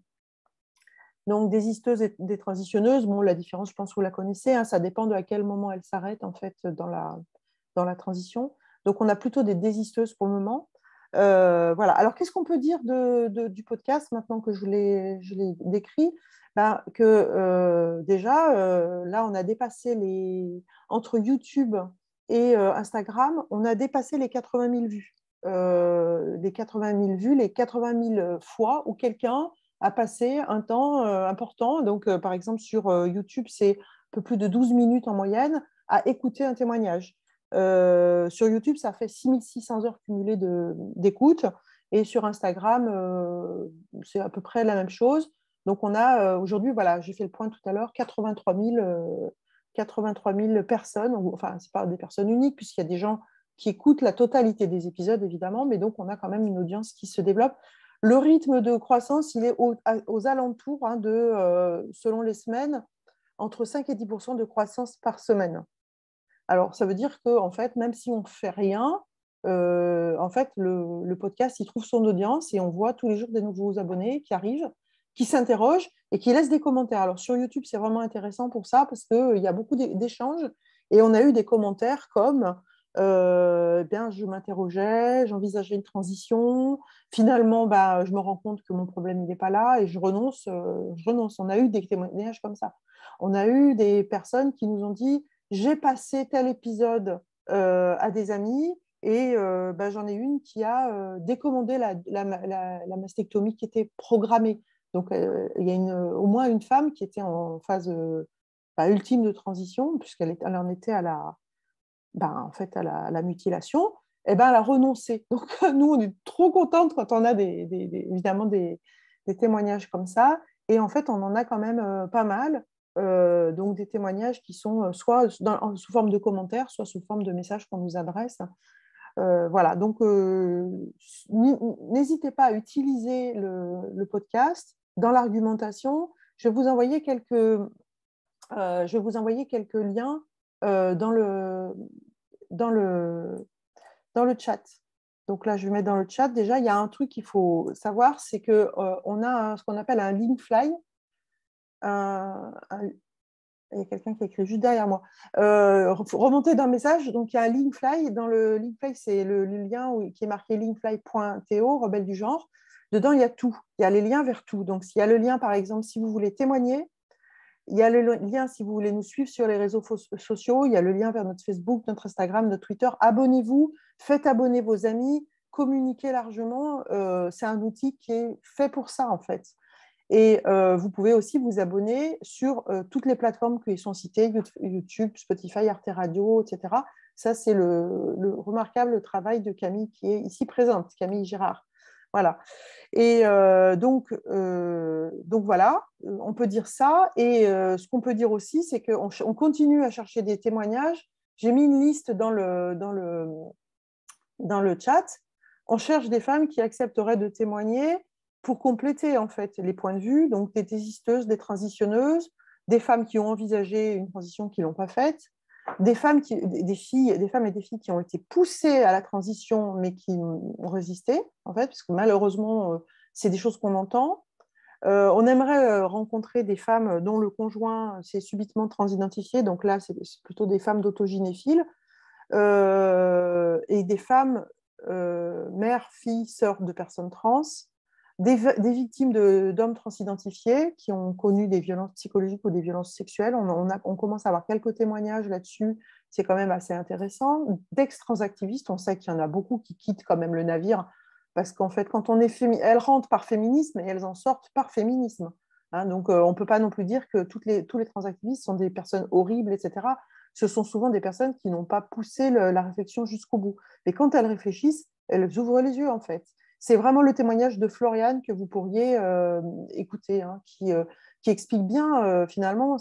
Donc, des histeuses et des transitionneuses, bon, la différence, je pense que vous la connaissez, hein, ça dépend de à quel moment elles s'arrêtent, en fait, dans la transition. Donc, on a plutôt des désisteuses pour le moment. Voilà. Alors, qu'est-ce qu'on peut dire du podcast, maintenant que je l'ai décrit? Déjà, là, on a dépassé entre YouTube et Instagram, on a dépassé les 80 000 vues. Les 80 000 vues, les 80 000 fois où quelqu'un a passé un temps important. Donc, par exemple, sur YouTube, c'est un peu plus de 12 minutes en moyenne à écouter un témoignage. Sur YouTube, ça fait 6600 heures cumulées d'écoute. Et sur Instagram, c'est à peu près la même chose. Donc, on a aujourd'hui, voilà, j'ai fait le point tout à l'heure, 83 000 personnes, enfin, ce n'est pas des personnes uniques, puisqu'il y a des gens qui écoutent la totalité des épisodes, évidemment, mais donc on a quand même une audience qui se développe. Le rythme de croissance, il est aux alentours selon les semaines, entre 5 et 10% de croissance par semaine. Alors, ça veut dire que, en fait, même si on ne fait rien, en fait, le podcast, il trouve son audience et on voit tous les jours des nouveaux abonnés qui arrivent, qui s'interrogent et qui laissent des commentaires. Alors, sur YouTube, c'est vraiment intéressant pour ça parce qu'il y a beaucoup d'échanges et on a eu des commentaires comme bien, je m'interrogeais, j'envisageais une transition. Finalement, je me rends compte que mon problème n'est pas là et je renonce. On a eu des témoignages comme ça. On a eu des personnes qui nous ont dit j'ai passé tel épisode à des amis et j'en ai une qui a décommandé la mastectomie qui était programmée. Donc, il y a au moins une femme qui était en phase ultime de transition, puisqu'elle en était à en fait, à la mutilation. Et elle a renoncé. Donc, nous, on est trop contentes quand on a évidemment des témoignages comme ça. Et en fait, on en a quand même pas mal. Donc, des témoignages qui sont soit sous forme de commentaires, soit sous forme de messages qu'on nous adresse. Voilà, donc n'hésitez pas à utiliser le podcast dans l'argumentation. Je vais vous envoyer quelques liens dans le chat. Donc là, je vais mettre dans le chat. Déjà, il y a un truc qu'il faut savoir, c'est qu'on a ce qu'on appelle un Linkfly. Il y a quelqu'un qui a écrit juste derrière moi. Remonter d'un message, donc il y a un Linkfly. Dans le Linkfly, c'est le lien qui est marqué linkfly.to, rebelle du genre. Dedans, il y a tout. Il y a les liens vers tout. Donc, s'il y a le lien, par exemple, si vous voulez témoigner, il y a le lien si vous voulez nous suivre sur les réseaux sociaux, il y a le lien vers notre Facebook, notre Instagram, notre Twitter. Abonnez-vous, faites abonner vos amis, communiquez largement. C'est un outil qui est fait pour ça, en fait. Et vous pouvez aussi vous abonner sur toutes les plateformes qui sont citées, YouTube, Spotify, Arte Radio, etc. Ça, c'est le remarquable travail de Camille qui est ici présente, Camille Girard. Voilà. Et donc voilà, on peut dire ça. Et ce qu'on peut dire aussi, c'est qu'on continue à chercher des témoignages. J'ai mis une liste dans le chat. On cherche des femmes qui accepteraient de témoigner pour compléter en fait les points de vue, donc des désisteuses, des transitionneuses, des femmes qui ont envisagé une transition qui ne l'ont pas faite, des femmes et des filles qui ont été poussées à la transition mais qui ont résisté, en fait, parce que malheureusement, c'est des choses qu'on entend. On aimerait rencontrer des femmes dont le conjoint s'est subitement transidentifié, donc là, c'est plutôt des femmes d'autoginéphiles, et des femmes mères, filles, sœurs de personnes trans, des victimes d'hommes transidentifiés qui ont connu des violences psychologiques ou des violences sexuelles. On commence à avoir quelques témoignages là-dessus, c'est quand même assez intéressant. D'ex-transactivistes, on sait qu'il y en a beaucoup qui quittent quand même le navire, parce qu'en fait, quand on est elles rentrent par féminisme et elles en sortent par féminisme. Hein, donc, on ne peut pas non plus dire que tous les transactivistes sont des personnes horribles, etc. Ce sont souvent des personnes qui n'ont pas poussé la réflexion jusqu'au bout. Mais quand elles réfléchissent, elles ouvrent les yeux, en fait. C'est vraiment le témoignage de Floriane que vous pourriez écouter, hein, qui explique bien, finalement,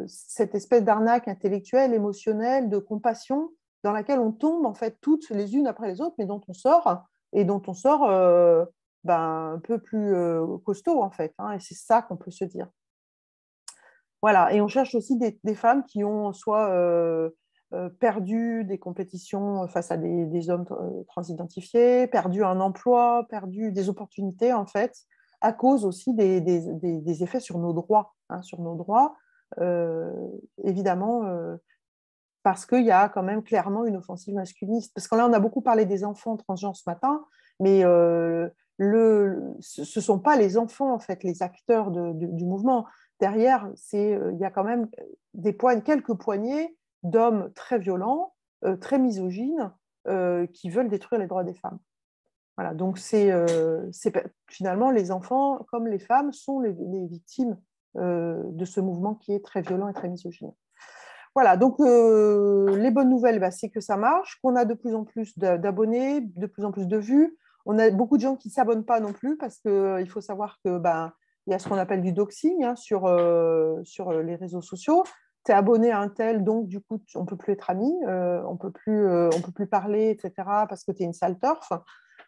cette espèce d'arnaque intellectuelle, émotionnelle, de compassion, dans laquelle on tombe, en fait, toutes les unes après les autres, mais dont on sort, et dont on sort un peu plus costaud, en fait. Hein, et c'est ça qu'on peut se dire. Voilà, et on cherche aussi des femmes qui ont soit perdu des compétitions face à des hommes transidentifiés, perdu un emploi, perdu des opportunités, en fait, à cause aussi des effets sur nos droits. Hein, sur nos droits, évidemment, parce qu'il y a quand même clairement une offensive masculiniste. Parce que là, on a beaucoup parlé des enfants transgenres ce matin, mais ce ne sont pas les enfants, en fait, les acteurs du mouvement. Derrière, il y a quand même quelques poignées d'hommes très violents, très misogynes, qui veulent détruire les droits des femmes. Voilà, donc finalement, les enfants, comme les femmes, sont les victimes de ce mouvement qui est très violent et très misogyne. Voilà, donc les bonnes nouvelles, c'est que ça marche, qu'on a de plus en plus d'abonnés, de plus en plus de vues. On a beaucoup de gens qui ne s'abonnent pas non plus, parce qu'il faut savoir que il y a ce qu'on appelle du doxing, hein, sur les réseaux sociaux. Tu es abonné à un tel, donc du coup, on ne peut plus être amis, on peut plus parler, etc., parce que tu es une sale turf.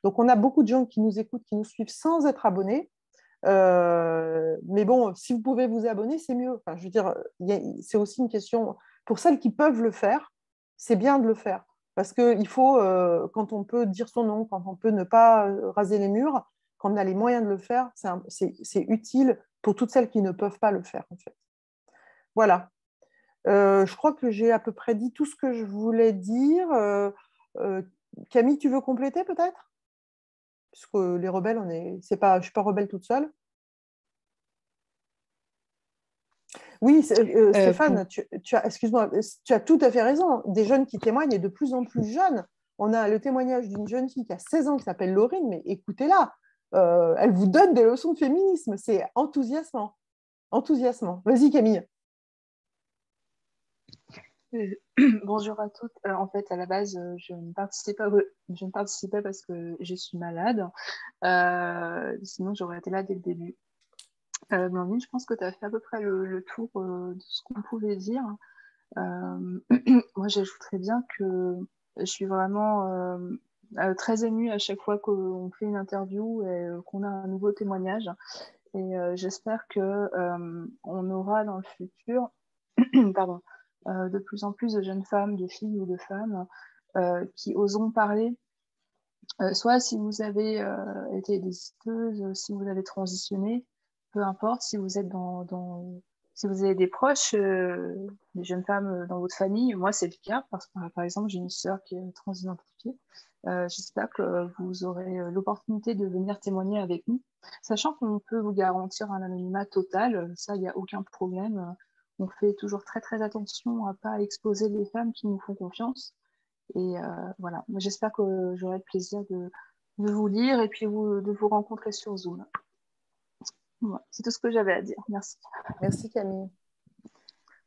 Donc, on a beaucoup de gens qui nous écoutent, qui nous suivent sans être abonnés. Mais bon, si vous pouvez vous abonner, c'est mieux. Enfin, je veux dire, c'est aussi une question, pour celles qui peuvent le faire, c'est bien de le faire. Parce qu'il faut, quand on peut dire son nom, quand on peut ne pas raser les murs, quand on a les moyens de le faire, c'est utile pour toutes celles qui ne peuvent pas le faire, en fait. Voilà. Je crois que j'ai à peu près dit tout ce que je voulais dire. Camille, tu veux compléter peut-être? Parce que les rebelles, je ne suis pas rebelle toute seule. Oui, Stéphane, excuse-moi, tu as tout à fait raison. Des jeunes qui témoignent et de plus en plus jeunes. On a le témoignage d'une jeune fille qui a 16 ans qui s'appelle Laurine, mais écoutez-la, elle vous donne des leçons de féminisme. C'est enthousiasmant. Enthousiasmant. Vas-y, Camille. Bonjour à toutes. En fait, à la base, je ne participais parce que je suis malade. Sinon, j'aurais été là dès le début. Blandine, je pense que tu as fait à peu près le tour de ce qu'on pouvait dire. Moi, j'ajouterais bien que je suis vraiment très émue à chaque fois qu'on fait une interview et qu'on a un nouveau témoignage. Et j'espère qu'on aura dans le futur pardon, de plus en plus de jeunes femmes, de filles ou de femmes qui oseront parler. Soit si vous avez été désisteuses, si vous avez transitionné, peu importe, si vous êtes si vous avez des proches, des jeunes femmes dans votre famille, moi c'est le cas, parce que par exemple j'ai une sœur qui est transidentifiée. J'espère que vous aurez l'opportunité de venir témoigner avec nous, sachant qu'on peut vous garantir un anonymat total, ça il n'y a aucun problème. On fait toujours très très attention à ne pas exposer les femmes qui nous font confiance. Et voilà, j'espère que j'aurai le plaisir de vous lire et puis de vous rencontrer sur Zoom. Voilà, c'est tout ce que j'avais à dire. Merci. Merci Camille.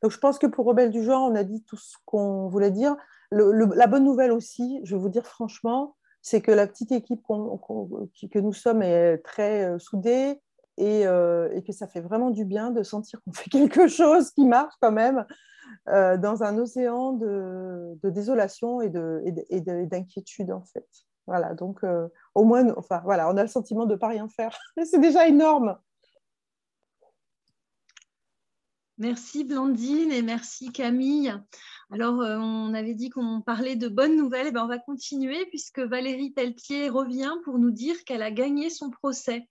Donc je pense que pour Rebelles du genre, on a dit tout ce qu'on voulait dire. La bonne nouvelle aussi, je vais vous dire franchement, c'est que la petite équipe que nous sommes est très soudée et que ça fait vraiment du bien de sentir qu'on fait quelque chose qui marche quand même dans un océan de désolation et d'inquiétude en fait. Voilà, donc au moins, enfin, voilà, on a le sentiment de ne pas rien faire. C'est déjà énorme. Merci Blandine et merci Camille. Alors, on avait dit qu'on parlait de bonnes nouvelles. On va continuer puisque Valérie Pelletier revient pour nous dire qu'elle a gagné son procès.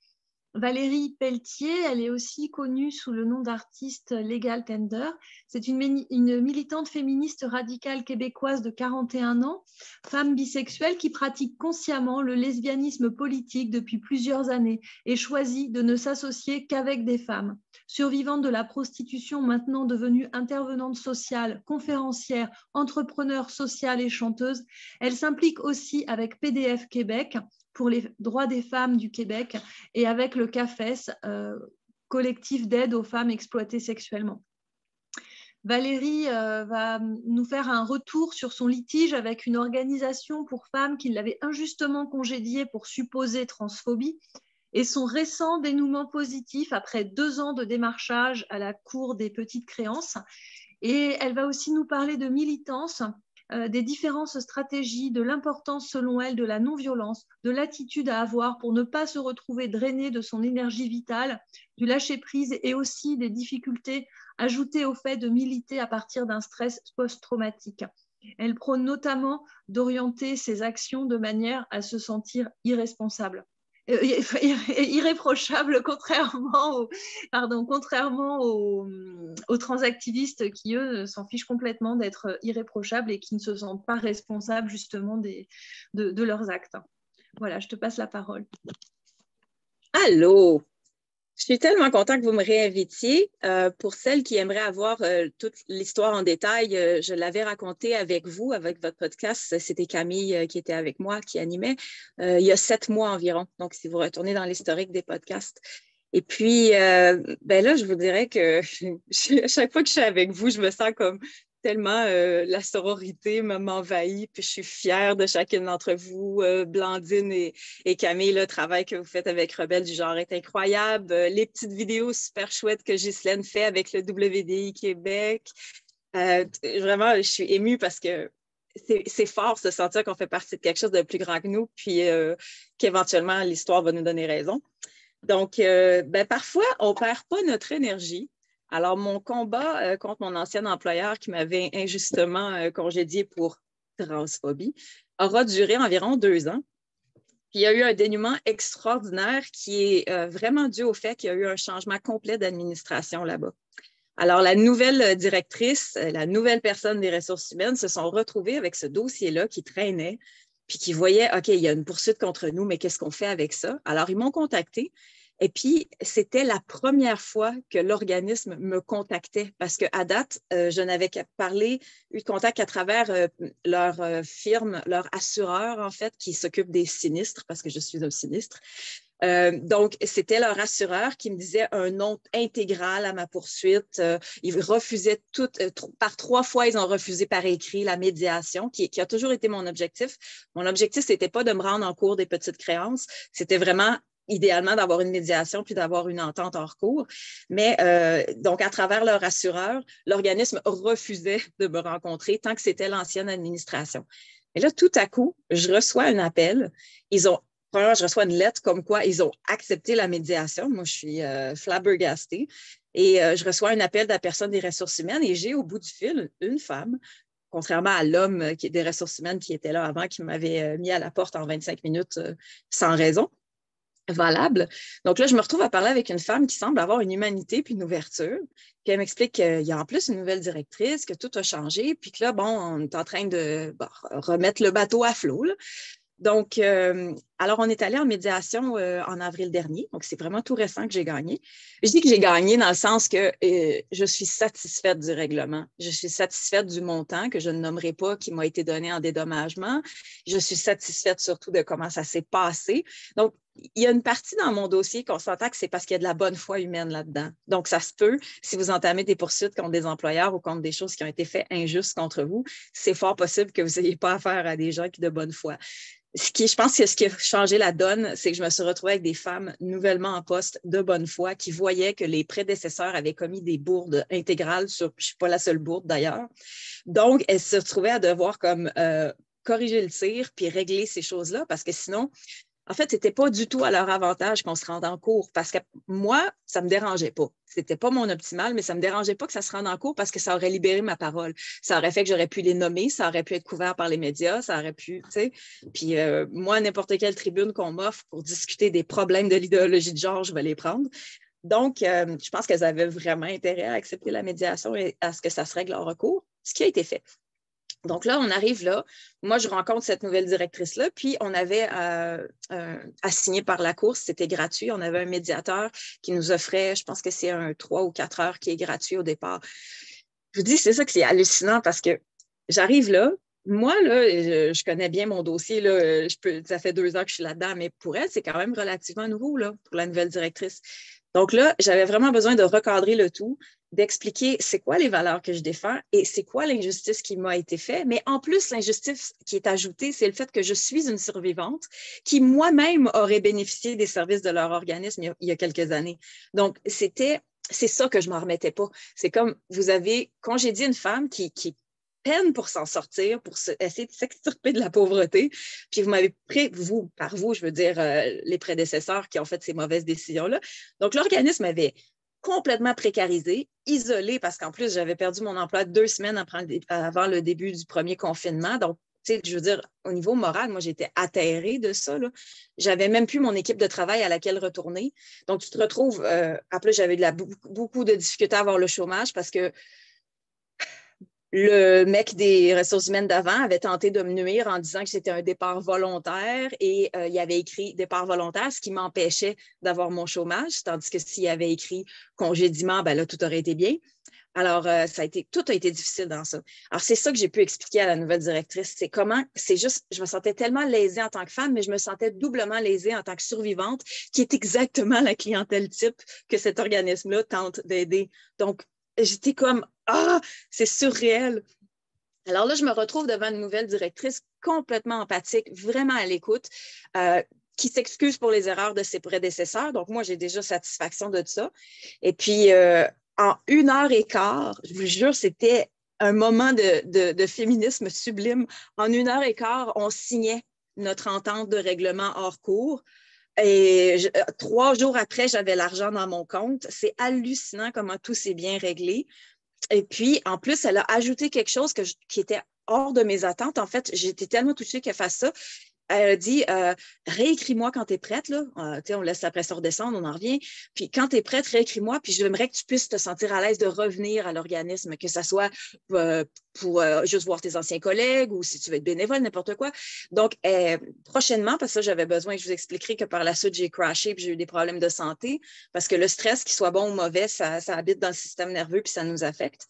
Valérie Pelletier, elle est aussi connue sous le nom d'artiste Legal Tender. C'est une militante féministe radicale québécoise de 41 ans, femme bisexuelle qui pratique consciemment le lesbianisme politique depuis plusieurs années et choisit de ne s'associer qu'avec des femmes. Survivante de la prostitution, maintenant devenue intervenante sociale, conférencière, entrepreneure sociale et chanteuse, elle s'implique aussi avec PDF Québec pour les droits des femmes du Québec et avec le CAFES, collectif d'aide aux femmes exploitées sexuellement. Valérie va nous faire un retour sur son litige avec une organisation pour femmes qui l'avait injustement congédiée pour supposée transphobie et son récent dénouement positif après 2 ans de démarchage à la Cour des petites créances. Et elle va aussi nous parler de militance, des différentes stratégies, de l'importance selon elle de la non-violence, de l'attitude à avoir pour ne pas se retrouver drainé de son énergie vitale, du lâcher-prise et aussi des difficultés ajoutées au fait de militer à partir d'un stress post-traumatique. Elle prône notamment d'orienter ses actions de manière à se sentir irresponsable. Irréprochable, contrairement aux transactivistes qui, eux, s'en fichent complètement d'être irréprochables et qui ne se sentent pas responsables justement de leurs actes. Voilà, je te passe la parole. Allô! Je suis tellement contente que vous me réinvitiez. Pour celles qui aimeraient avoir toute l'histoire en détail, je l'avais racontée avec vous, avec votre podcast. C'était Camille qui était avec moi, qui animait, il y a 7 mois environ. Donc, si vous retournez dans l'historique des podcasts. Et puis, ben là, je vous dirais que à chaque fois que je suis avec vous, je me sens comme tellement la sororité m'envahit, puis je suis fière de chacune d'entre vous. Blandine et Camille, le travail que vous faites avec Rebelles du genre est incroyable. Les petites vidéos super chouettes que Ghislaine fait avec le WDI Québec. Vraiment, je suis émue parce que c'est fort de se sentir qu'on fait partie de quelque chose de plus grand que nous, puis qu'éventuellement, l'histoire va nous donner raison. Donc, ben, parfois, on ne perd pas notre énergie. Alors, mon combat contre mon ancien employeur qui m'avait injustement congédié pour transphobie aura duré environ 2 ans. Puis il y a eu un dénouement extraordinaire qui est vraiment dû au fait qu'il y a eu un changement complet d'administration là-bas. Alors, la nouvelle directrice, la nouvelle personne des ressources humaines se sont retrouvées avec ce dossier-là qui traînait, puis qui voyaient, OK, il y a une poursuite contre nous, mais qu'est-ce qu'on fait avec ça? Alors, ils m'ont contacté. Et puis, c'était la première fois que l'organisme me contactait parce qu'à date, je n'avais eu contact qu'à travers leur firme, leur assureur, en fait, qui s'occupe des sinistres parce que je suis un sinistre. Donc, c'était leur assureur qui me disait un nom intégral à ma poursuite. Ils refusaient par 3 fois, ils ont refusé par écrit la médiation, qui a toujours été mon objectif. Mon objectif, c'était pas de me rendre en cours des petites créances, c'était vraiment idéalement d'avoir une médiation puis d'avoir une entente hors cours. Mais donc, à travers leur assureur, l'organisme refusait de me rencontrer tant que c'était l'ancienne administration. Et là, tout à coup, je reçois un appel. Premièrement, je reçois une lettre comme quoi ils ont accepté la médiation. Moi, je suis flabbergastée. Et je reçois un appel de la personne des ressources humaines et j'ai au bout du fil une femme, contrairement à l'homme des ressources humaines qui était là avant, qui m'avait mis à la porte en 25 minutes sans raison valable. Donc là, je me retrouve à parler avec une femme qui semble avoir une humanité puis une ouverture. Puis elle m'explique qu'il y a en plus une nouvelle directrice, que tout a changé, puis que là, bon, on est en train de remettre le bateau à flot, là. Donc, alors, on est allé en médiation en avril dernier. Donc, c'est vraiment tout récent que j'ai gagné. Je dis que j'ai gagné dans le sens que je suis satisfaite du règlement. Je suis satisfaite du montant que je ne nommerai pas qui m'a été donné en dédommagement. Je suis satisfaite surtout de comment ça s'est passé. Donc, il y a une partie dans mon dossier qu'on s'entend que c'est parce qu'il y a de la bonne foi humaine là-dedans. Donc, ça se peut, si vous entamez des poursuites contre des employeurs ou contre des choses qui ont été faites injustes contre vous, c'est fort possible que vous n'ayez pas affaire à des gens qui de bonne foi. Je pense que ce qui a changé la donne, c'est que je me suis retrouvée avec des femmes nouvellement en poste de bonne foi qui voyaient que les prédécesseurs avaient commis des bourdes intégrales je ne suis pas la seule bourde d'ailleurs. Donc, elles se retrouvaient à devoir comme corriger le tir puis régler ces choses-là parce que sinon, en fait, ce n'était pas du tout à leur avantage qu'on se rende en cours parce que moi, ça ne me dérangeait pas. Ce n'était pas mon optimal, mais ça ne me dérangeait pas que ça se rende en cours parce que ça aurait libéré ma parole. Ça aurait fait que j'aurais pu les nommer, ça aurait pu être couvert par les médias, ça aurait pu, tu sais. Puis moi, n'importe quelle tribune qu'on m'offre pour discuter des problèmes de l'idéologie de genre, je vais les prendre. Donc, je pense qu'elles avaient vraiment intérêt à accepter la médiation et à ce que ça se règle en recours, ce qui a été fait. Donc là, on arrive là. Moi, je rencontre cette nouvelle directrice-là, puis on avait assigné par la course, c'était gratuit. On avait un médiateur qui nous offrait, je pense que c'est un 3 ou 4 heures qui est gratuit au départ. Je vous dis, c'est ça que c'est hallucinant parce que j'arrive là. Moi, là, je connais bien mon dossier. Là, ça fait 2 ans que je suis là-dedans, mais pour elle, c'est quand même relativement nouveau là, pour la nouvelle directrice. Donc là, j'avais vraiment besoin de recadrer le tout, d'expliquer c'est quoi les valeurs que je défends et c'est quoi l'injustice qui m'a été faite. Mais en plus, l'injustice qui est ajoutée, c'est le fait que je suis une survivante qui moi-même aurait bénéficié des services de leur organisme il y a quelques années. Donc, c'est ça que je ne m'en remettais pas. C'est comme vous avez congédié une femme qui peine pour s'en sortir, pour essayer de s'extirper de la pauvreté. Puis vous m'avez pris, par vous, je veux dire, les prédécesseurs qui ont fait ces mauvaises décisions-là. Donc, l'organisme avait complètement précarisé, isolé, parce qu'en plus, j'avais perdu mon emploi 2 semaines avant le début du premier confinement. Donc, tu sais, je veux dire, au niveau moral, moi, j'étais atterrée de ça. J'avais même plus mon équipe de travail à laquelle retourner. Donc, tu te retrouves, après, j'avais beaucoup de difficultés à avoir le chômage parce que le mec des ressources humaines d'avant avait tenté de me nuire en disant que c'était un départ volontaire et il avait écrit départ volontaire, ce qui m'empêchait d'avoir mon chômage, tandis que s'il avait écrit congédiement, ben là, tout aurait été bien. Alors, tout a été difficile dans ça. Alors, c'est ça que j'ai pu expliquer à la nouvelle directrice. Je me sentais tellement lésée en tant que femme, mais je me sentais doublement lésée en tant que survivante, qui est exactement la clientèle type que cet organisme-là tente d'aider. Donc, j'étais comme, c'est surréel. Alors là, je me retrouve devant une nouvelle directrice complètement empathique, vraiment à l'écoute, qui s'excuse pour les erreurs de ses prédécesseurs. Donc, moi, j'ai déjà satisfaction de ça. Et puis, en 1h15, je vous jure, c'était un moment de féminisme sublime. En 1h15, on signait notre entente de règlement hors cours. Et 3 jours après, j'avais l'argent dans mon compte. C'est hallucinant comment tout s'est bien réglé. Et puis, en plus, elle a ajouté quelque chose qui était hors de mes attentes. En fait, j'étais tellement touchée qu'elle fasse ça. elle a dit, réécris-moi quand tu es prête, là. On laisse la pression redescendre, on en revient. Puis quand tu es prête, réécris-moi, puis j'aimerais que tu puisses te sentir à l'aise de revenir à l'organisme, que ça soit pour juste voir tes anciens collègues ou si tu veux être bénévole, n'importe quoi. Donc, prochainement, parce que j'avais besoin, je vous expliquerai que par la suite, j'ai crashé puis j'ai eu des problèmes de santé parce que le stress, qu'il soit bon ou mauvais, ça habite dans le système nerveux puis ça nous affecte.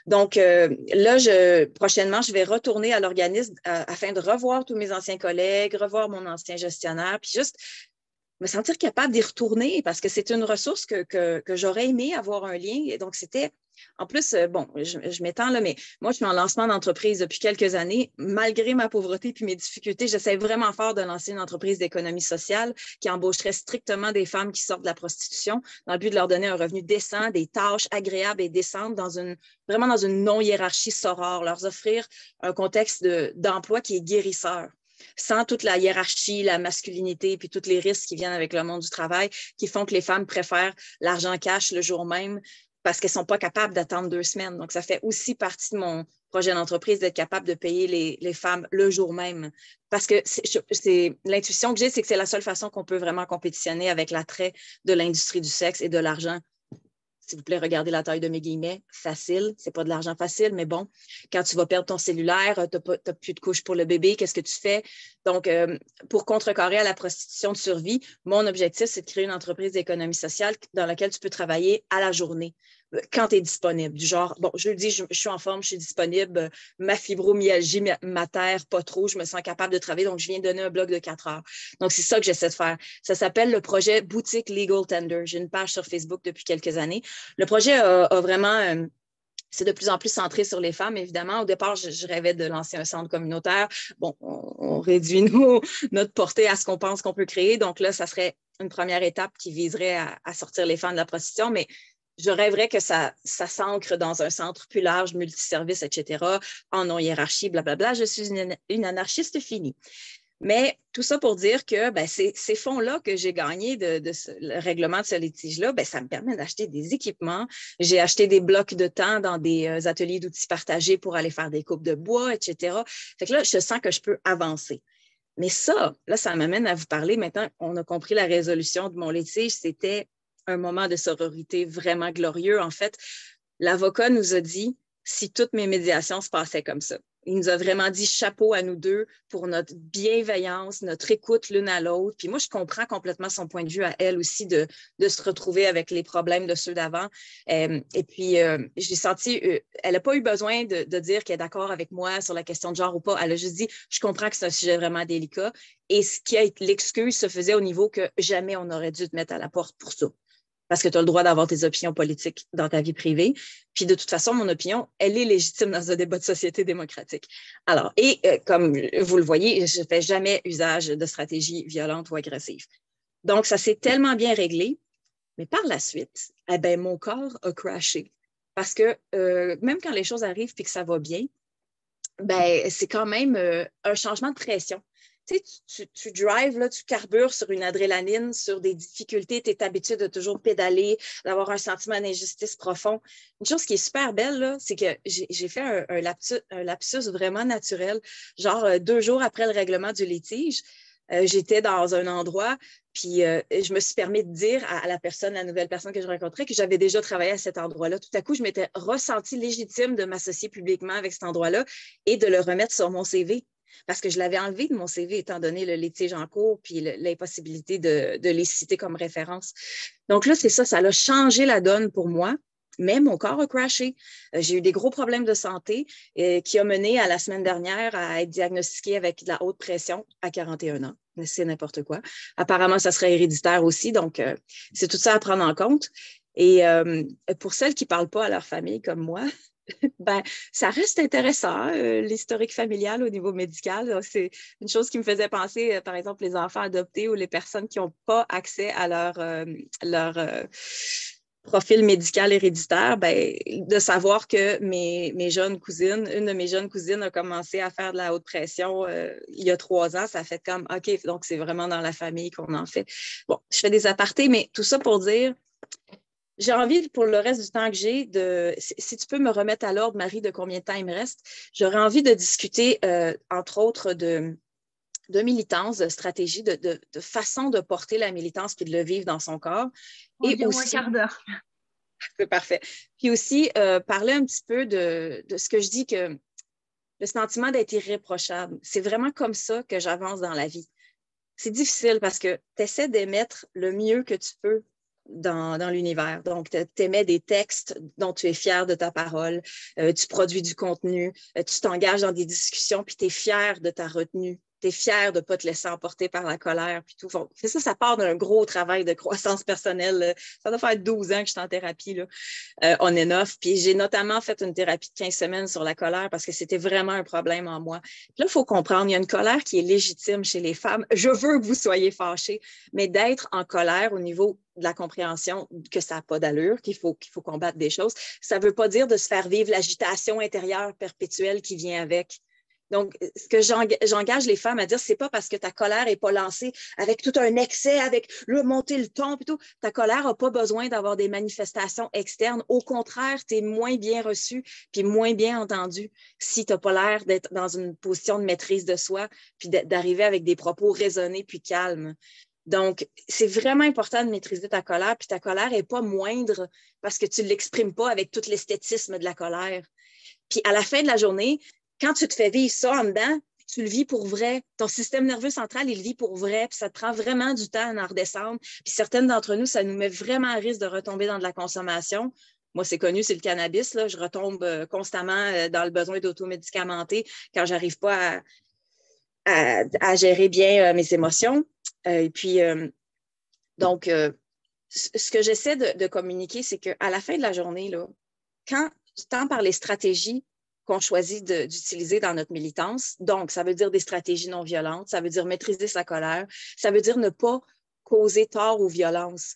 Donc, là, prochainement, je vais retourner à l'organisme afin de revoir tous mes anciens collègues, revoir mon ancien gestionnaire, puis juste me sentir capable d'y retourner parce que c'est une ressource que j'aurais aimé avoir un lien. Et donc, c'était, en plus, bon, je m'étends là, mais moi, je suis en lancement d'entreprise depuis quelques années. Malgré ma pauvreté puis mes difficultés, j'essaie vraiment fort de lancer une entreprise d'économie sociale qui embaucherait strictement des femmes qui sortent de la prostitution dans le but de leur donner un revenu décent, des tâches agréables et décentes vraiment dans une non-hiérarchie sorore, leur offrir un contexte d'emploi qui est guérisseur, sans toute la hiérarchie, la masculinité, puis tous les risques qui viennent avec le monde du travail, qui font que les femmes préfèrent l'argent cash le jour même parce qu'elles ne sont pas capables d'attendre 2 semaines. Donc, ça fait aussi partie de mon projet d'entreprise d'être capable de payer les femmes le jour même. Parce que l'intuition que j'ai, c'est que c'est la seule façon qu'on peut vraiment compétitionner avec l'attrait de l'industrie du sexe et de l'argent. S'il vous plaît, regardez la taille de mes guillemets. Facile, c'est pas de l'argent facile, mais bon, quand tu vas perdre ton cellulaire, tu n'as plus de couche pour le bébé, qu'est-ce que tu fais? Donc, pour contrecarrer à la prostitution de survie, mon objectif, c'est de créer une entreprise d'économie sociale dans laquelle tu peux travailler à la journée, quand tu es disponible. Du genre, bon, je le dis, je suis en forme, je suis disponible, ma fibromyalgie m'atterre pas trop, je me sens capable de travailler, donc je viens donner un bloc de 4 heures. Donc, c'est ça que j'essaie de faire. Ça s'appelle le projet Boutique Legal Tender. J'ai une page sur Facebook depuis quelques années. Le projet a vraiment... c'est de plus en plus centré sur les femmes, évidemment. Au départ, je rêvais de lancer un centre communautaire. Bon, on réduit notre portée à ce qu'on pense qu'on peut créer. Donc là, ça serait une première étape qui viserait à sortir les femmes de la prostitution, mais je rêverais que ça s'ancre dans un centre plus large, multiservice, etc., en non-hiérarchie, blablabla. Je suis une anarchiste finie. Mais tout ça pour dire que ces fonds-là que j'ai gagnés le règlement de ce litige-là, ça me permet d'acheter des équipements. J'ai acheté des blocs de temps dans des ateliers d'outils partagés pour aller faire des coupes de bois, etc. Fait que là, je sens que je peux avancer. Mais ça m'amène à vous parler. Maintenant, on a compris la résolution de mon litige. C'était un moment de sororité vraiment glorieux. En fait, l'avocat nous a dit si toutes mes médiations se passaient comme ça. Il nous a vraiment dit chapeau à nous deux pour notre bienveillance, notre écoute l'une à l'autre. Puis moi, je comprends complètement son point de vue à elle aussi de se retrouver avec les problèmes de ceux d'avant. Et puis, j'ai senti, elle n'a pas eu besoin de dire qu'elle est d'accord avec moi sur la question de genre ou pas. Elle a juste dit, je comprends que c'est un sujet vraiment délicat. Et ce qui a été l'excuse se faisait au niveau que jamais on aurait dû te mettre à la porte pour ça. Parce que tu as le droit d'avoir tes opinions politiques dans ta vie privée. Puis de toute façon, mon opinion, elle est légitime dans un débat de société démocratique. Alors, comme vous le voyez, je ne fais jamais usage de stratégies violentes ou agressives. Donc, ça s'est tellement bien réglé. Mais par la suite, mon corps a crashé. Parce que même quand les choses arrivent et que ça va bien, c'est quand même un changement de pression. Tu sais, tu drives, là, tu carbures sur une adrénaline, sur des difficultés, tu es habitué de toujours pédaler, d'avoir un sentiment d'injustice profond. Une chose qui est super belle, là, c'est que j'ai fait un lapsus vraiment naturel. Genre, 2 jours après le règlement du litige, j'étais dans un endroit, puis je me suis permis de dire à la nouvelle personne que je rencontrais, que j'avais déjà travaillé à cet endroit-là. Tout à coup, je m'étais ressentie légitime de m'associer publiquement avec cet endroit-là et de le remettre sur mon CV. Parce que je l'avais enlevé de mon CV étant donné le litige en cours puis l'impossibilité de les citer comme référence. Donc là, c'est ça l'a changé la donne pour moi, mais mon corps a crashé. J'ai eu des gros problèmes de santé qui ont mené à la semaine dernière à être diagnostiquée avec de la haute pression à 41 ans. C'est n'importe quoi. Apparemment, ça serait héréditaire aussi, donc c'est tout ça à prendre en compte. Et pour celles qui ne parlent pas à leur famille comme moi, ça reste intéressant, l'historique familial au niveau médical. C'est une chose qui me faisait penser, par exemple, les enfants adoptés ou les personnes qui n'ont pas accès à leur profil médical héréditaire, de savoir que une de mes jeunes cousines a commencé à faire de la haute pression il y a 3 ans. Ça fait comme, OK, donc c'est vraiment dans la famille qu'on en fait. Bon, je fais des apartés, mais tout ça pour dire... J'ai envie, pour le reste du temps que j'ai, si tu peux me remettre à l'ordre, Marie, de combien de temps il me reste, j'aurais envie de discuter, entre autres, de militance, de stratégie, de façon de porter la militance puis de le vivre dans son corps. Environ un quart d'heure. C'est parfait. Puis aussi, parler un petit peu de ce que je dis, que le sentiment d'être irréprochable, c'est vraiment comme ça que j'avance dans la vie. C'est difficile parce que tu essaies d'émettre le mieux que tu peux dans l'univers. Donc, tu émets des textes dont tu es fier de ta parole, tu produis du contenu, tu t'engages dans des discussions, puis tu es fier de ta retenue. Tu es fier de ne pas te laisser emporter par la colère, puis tout. Bon, c'est ça, ça part d'un gros travail de croissance personnelle. Ça doit faire 12 ans que je suis en thérapie, là, on and off. Puis j'ai notamment fait une thérapie de 15 semaines sur la colère parce que c'était vraiment un problème en moi. Puis là, il faut comprendre, il y a une colère qui est légitime chez les femmes. Je veux que vous soyez fâchés, mais d'être en colère au niveau de la compréhension que ça n'a pas d'allure, qu'il faut combattre des choses, ça ne veut pas dire de se faire vivre l'agitation intérieure perpétuelle qui vient avec. Donc, ce que j'engage les femmes à dire, c'est pas parce que ta colère n'est pas lancée avec tout un excès, avec monter le ton et tout. Ta colère n'a pas besoin d'avoir des manifestations externes. Au contraire, tu es moins bien reçu puis moins bien entendu si tu n'as pas l'air d'être dans une position de maîtrise de soi puis d'arriver avec des propos raisonnés puis calmes. Donc, c'est vraiment important de maîtriser ta colère, puis ta colère n'est pas moindre parce que tu ne l'exprimes pas avec tout l'esthétisme de la colère. Puis à la fin de la journée, quand tu te fais vivre ça en dedans, tu le vis pour vrai. Ton système nerveux central, il le vit pour vrai, puis ça te prend vraiment du temps à en redescendre. Puis certaines d'entre nous, ça nous met vraiment à risque de retomber dans de la consommation. Moi, c'est connu, c'est le cannabis. Là. Je retombe constamment dans le besoin d'automédicamenter quand je n'arrive pas à gérer bien mes émotions. Donc, ce que j'essaie de communiquer, c'est qu'à la fin de la journée, là, tant par les stratégies qu'on choisit d'utiliser dans notre militance, donc ça veut dire des stratégies non violentes, ça veut dire maîtriser sa colère, ça veut dire ne pas causer tort ou violence.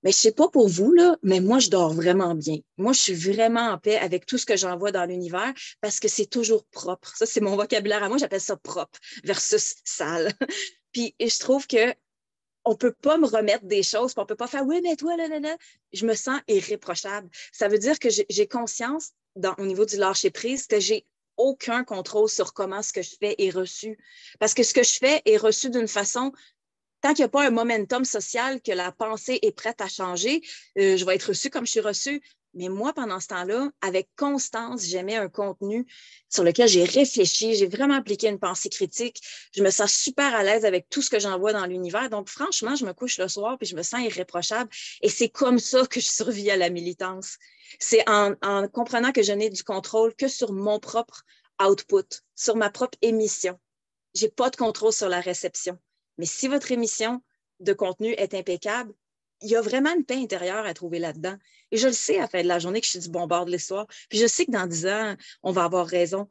Mais je ne sais pas pour vous, là, mais moi, je dors vraiment bien. Moi, je suis vraiment en paix avec tout ce que j'envoie dans l'univers parce que c'est toujours propre. Ça, c'est mon vocabulaire à moi, j'appelle ça propre versus sale. Puis je trouve que on ne peut pas me remettre des choses, puis on ne peut pas faire « oui, mais toi, là. » Je me sens irréprochable. Ça veut dire que j'ai conscience, au niveau du lâcher-prise, que j'ai aucun contrôle sur comment ce que je fais est reçu. Parce que ce que je fais est reçu d'une façon, tant qu'il n'y a pas un momentum social, que la pensée est prête à changer, je vais être reçue comme je suis reçue. Mais moi, pendant ce temps-là, avec constance, j'émets un contenu sur lequel j'ai réfléchi, j'ai vraiment appliqué une pensée critique. Je me sens super à l'aise avec tout ce que j'envoie dans l'univers. Donc, franchement, je me couche le soir puis je me sens irréprochable. Et c'est comme ça que je survis à la militance. C'est en comprenant que je n'ai du contrôle que sur mon propre output, sur ma propre émission. Je n'ai pas de contrôle sur la réception. Mais si votre émission de contenu est impeccable, il y a vraiment une paix intérieure à trouver là-dedans. Et je le sais à la fin de la journée que je suis du bon bord de l'histoire. Puis je sais que dans 10 ans, on va avoir raison.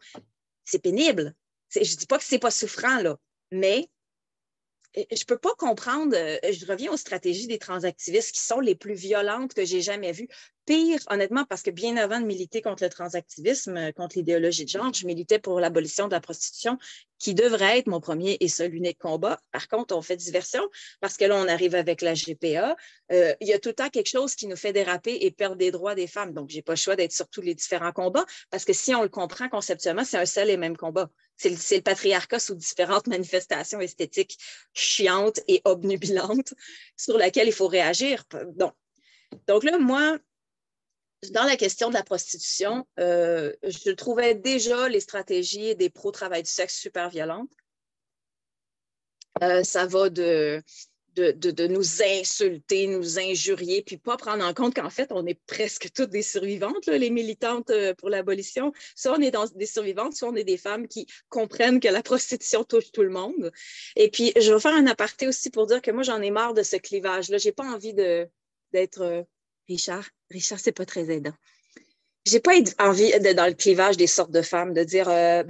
C'est pénible. Je ne dis pas que ce n'est pas souffrant, là, mais je ne peux pas comprendre, je reviens aux stratégies des transactivistes qui sont les plus violentes que j'ai jamais vues. Pire, honnêtement, parce que bien avant de militer contre le transactivisme, contre l'idéologie de genre, je militais pour l'abolition de la prostitution, qui devrait être mon premier et seul unique combat. Par contre, on fait diversion, parce que là, on arrive avec la GPA. Il y a tout le temps quelque chose qui nous fait déraper et perdre des droits des femmes. Donc, je n'ai pas le choix d'être sur tous les différents combats, parce que si on le comprend conceptuellement, c'est un seul et même combat. C'est le patriarcat sous différentes manifestations esthétiques chiantes et obnubilantes sur lesquelles il faut réagir. Donc là, moi, dans la question de la prostitution, je trouvais déjà les stratégies des pro-travail du sexe super violentes. Ça va de nous insulter, nous injurier, puis pas prendre en compte qu'en fait, on est presque toutes des survivantes, là, les militantes pour l'abolition. Soit on est des survivantes, soit on est des femmes qui comprennent que la prostitution touche tout le monde. Et puis, je vais faire un aparté aussi pour dire que moi, j'en ai marre de ce clivage-là. J'ai pas envie d'être... Richard, c'est pas très aidant. J'ai pas envie d'être dans le clivage des sortes de femmes, de dire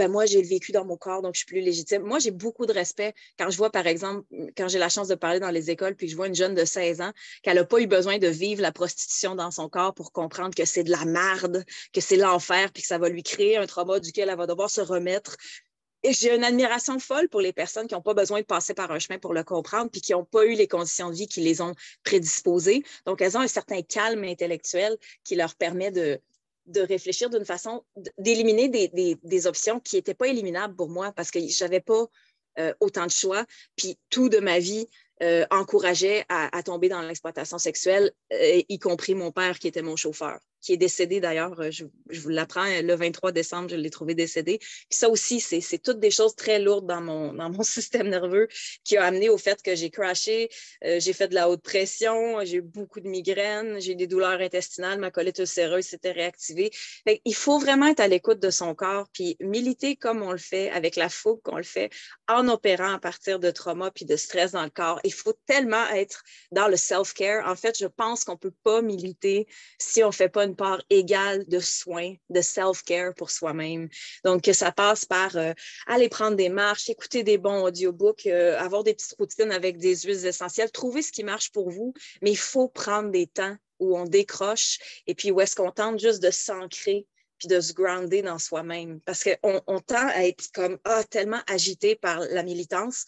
moi, j'ai le vécu dans mon corps, donc je suis plus légitime. Moi, j'ai beaucoup de respect quand je vois, par exemple, quand j'ai la chance de parler dans les écoles, puis que je vois une jeune de 16 ans qu'elle n'a pas eu besoin de vivre la prostitution dans son corps pour comprendre que c'est de la merde, que c'est l'enfer, puis que ça va lui créer un trauma duquel elle va devoir se remettre. Et j'ai une admiration folle pour les personnes qui n'ont pas besoin de passer par un chemin pour le comprendre puis qui n'ont pas eu les conditions de vie qui les ont prédisposées. Donc, elles ont un certain calme intellectuel qui leur permet de réfléchir d'une façon, d'éliminer des options qui n'étaient pas éliminables pour moi parce que j'avais pas autant de choix, puis tout de ma vie encourageait à tomber dans l'exploitation sexuelle, y compris mon père qui était mon chauffeur, qui est décédé d'ailleurs, je vous l'apprends, le 23 décembre, je l'ai trouvé décédé. Puis ça aussi, c'est toutes des choses très lourdes dans mon système nerveux qui a amené au fait que j'ai crashé, j'ai fait de la haute pression, j'ai eu beaucoup de migraines, j'ai eu des douleurs intestinales, ma colite ulcéreuse s'était réactivée. Fait il faut vraiment être à l'écoute de son corps, puis militer comme on le fait, avec la fougue qu'on le fait, en opérant à partir de trauma puis de stress dans le corps. Il faut tellement être dans le self-care. En fait, je pense qu'on ne peut pas militer si on ne fait pas une part égale de soins, de self-care pour soi-même. Donc, que ça passe par aller prendre des marches, écouter des bons audiobooks, avoir des petites routines avec des huiles essentielles, trouver ce qui marche pour vous, mais il faut prendre des temps où on décroche et puis où est-ce qu'on tente juste de s'ancrer puis de se grounder dans soi-même. Parce qu'on tend à être comme tellement agité par la militance.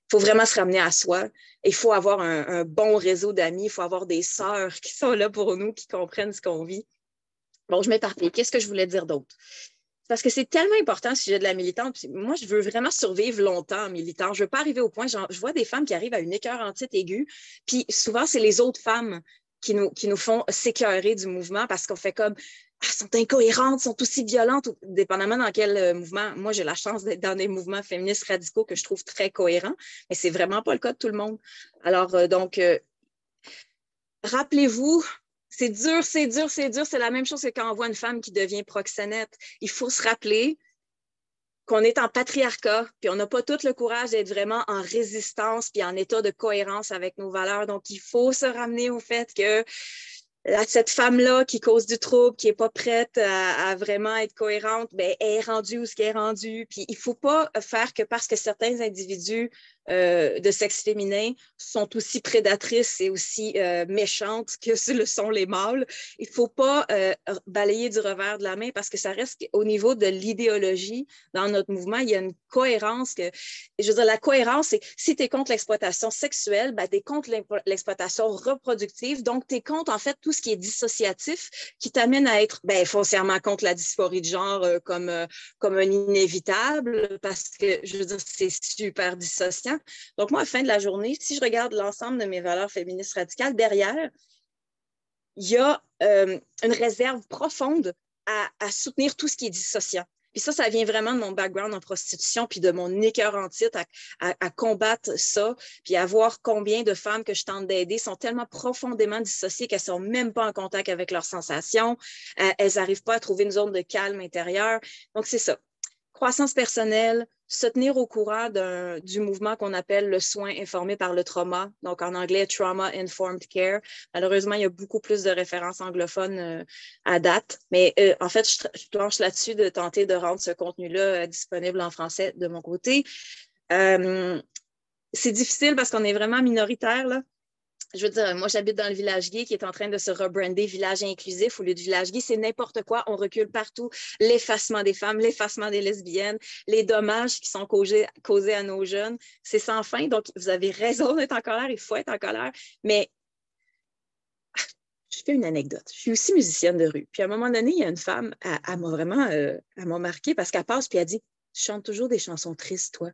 Il faut vraiment se ramener à soi. Il faut avoir un bon réseau d'amis. Il faut avoir des sœurs qui sont là pour nous, qui comprennent ce qu'on vit. Bon, je m'éparpille. Qu'est-ce que je voulais dire d'autre? Parce que c'est tellement important, le sujet de la militante. Moi, je veux vraiment survivre longtemps en militant. Je ne veux pas arriver au point, je vois des femmes qui arrivent à une écœurantite aiguë, puis souvent, c'est les autres femmes qui nous font s'écœurer du mouvement parce qu'on fait comme sont incohérentes, sont aussi violentes, dépendamment dans quel mouvement. Moi, j'ai la chance d'être dans des mouvements féministes radicaux que je trouve très cohérents, mais c'est vraiment pas le cas de tout le monde. Alors, rappelez-vous, c'est dur, c'est dur, c'est dur. C'est la même chose que quand on voit une femme qui devient proxénète. Il faut se rappeler qu'on est en patriarcat, puis on n'a pas tout le courage d'être vraiment en résistance puis en état de cohérence avec nos valeurs. Donc, il faut se ramener au fait que cette femme-là qui cause du trouble, qui n'est pas prête à vraiment être cohérente, ben, elle est rendue où ce qu'elle est rendue. Puis il ne faut pas faire que parce que certains individus de sexe féminin sont aussi prédatrices et aussi méchantes que le sont les mâles. Il ne faut pas balayer du revers de la main parce que ça reste au niveau de l'idéologie dans notre mouvement. Il y a une cohérence je veux dire, la cohérence, c'est si tu es contre l'exploitation sexuelle, ben, tu es contre l'exploitation reproductive. Donc, tu es contre, en fait, tout ce qui est dissociatif qui t'amène à être foncièrement contre la dysphorie de genre comme un inévitable parce que, je veux dire, c'est super dissociant. Donc, moi, à la fin de la journée, si je regarde l'ensemble de mes valeurs féministes radicales, derrière, il y a une réserve profonde à soutenir tout ce qui est dissociant. Puis ça vient vraiment de mon background en prostitution puis de mon écœurantite à combattre ça puis à voir combien de femmes que je tente d'aider sont tellement profondément dissociées qu'elles ne sont même pas en contact avec leurs sensations. Elles n'arrivent pas à trouver une zone de calme intérieur. Donc, c'est ça. Croissance personnelle, se tenir au courant du mouvement qu'on appelle le soin informé par le trauma, donc en anglais Trauma Informed Care. Malheureusement, il y a beaucoup plus de références anglophones à date, mais en fait, je planche là-dessus de tenter de rendre ce contenu-là disponible en français de mon côté. C'est difficile parce qu'on est vraiment minoritaire, là. Je veux dire, moi, j'habite dans le village gay qui est en train de se rebrander village inclusif au lieu de village gay. C'est n'importe quoi. On recule partout. L'effacement des femmes, l'effacement des lesbiennes, les dommages qui sont causés à nos jeunes. C'est sans fin. Donc, vous avez raison d'être en colère. Il faut être en colère. Mais je fais une anecdote. Je suis aussi musicienne de rue. Puis, à un moment donné, il y a une femme, elle m'a vraiment elle m'a marquée parce qu'elle passe puis elle dit « Tu chantes toujours des chansons tristes, toi. »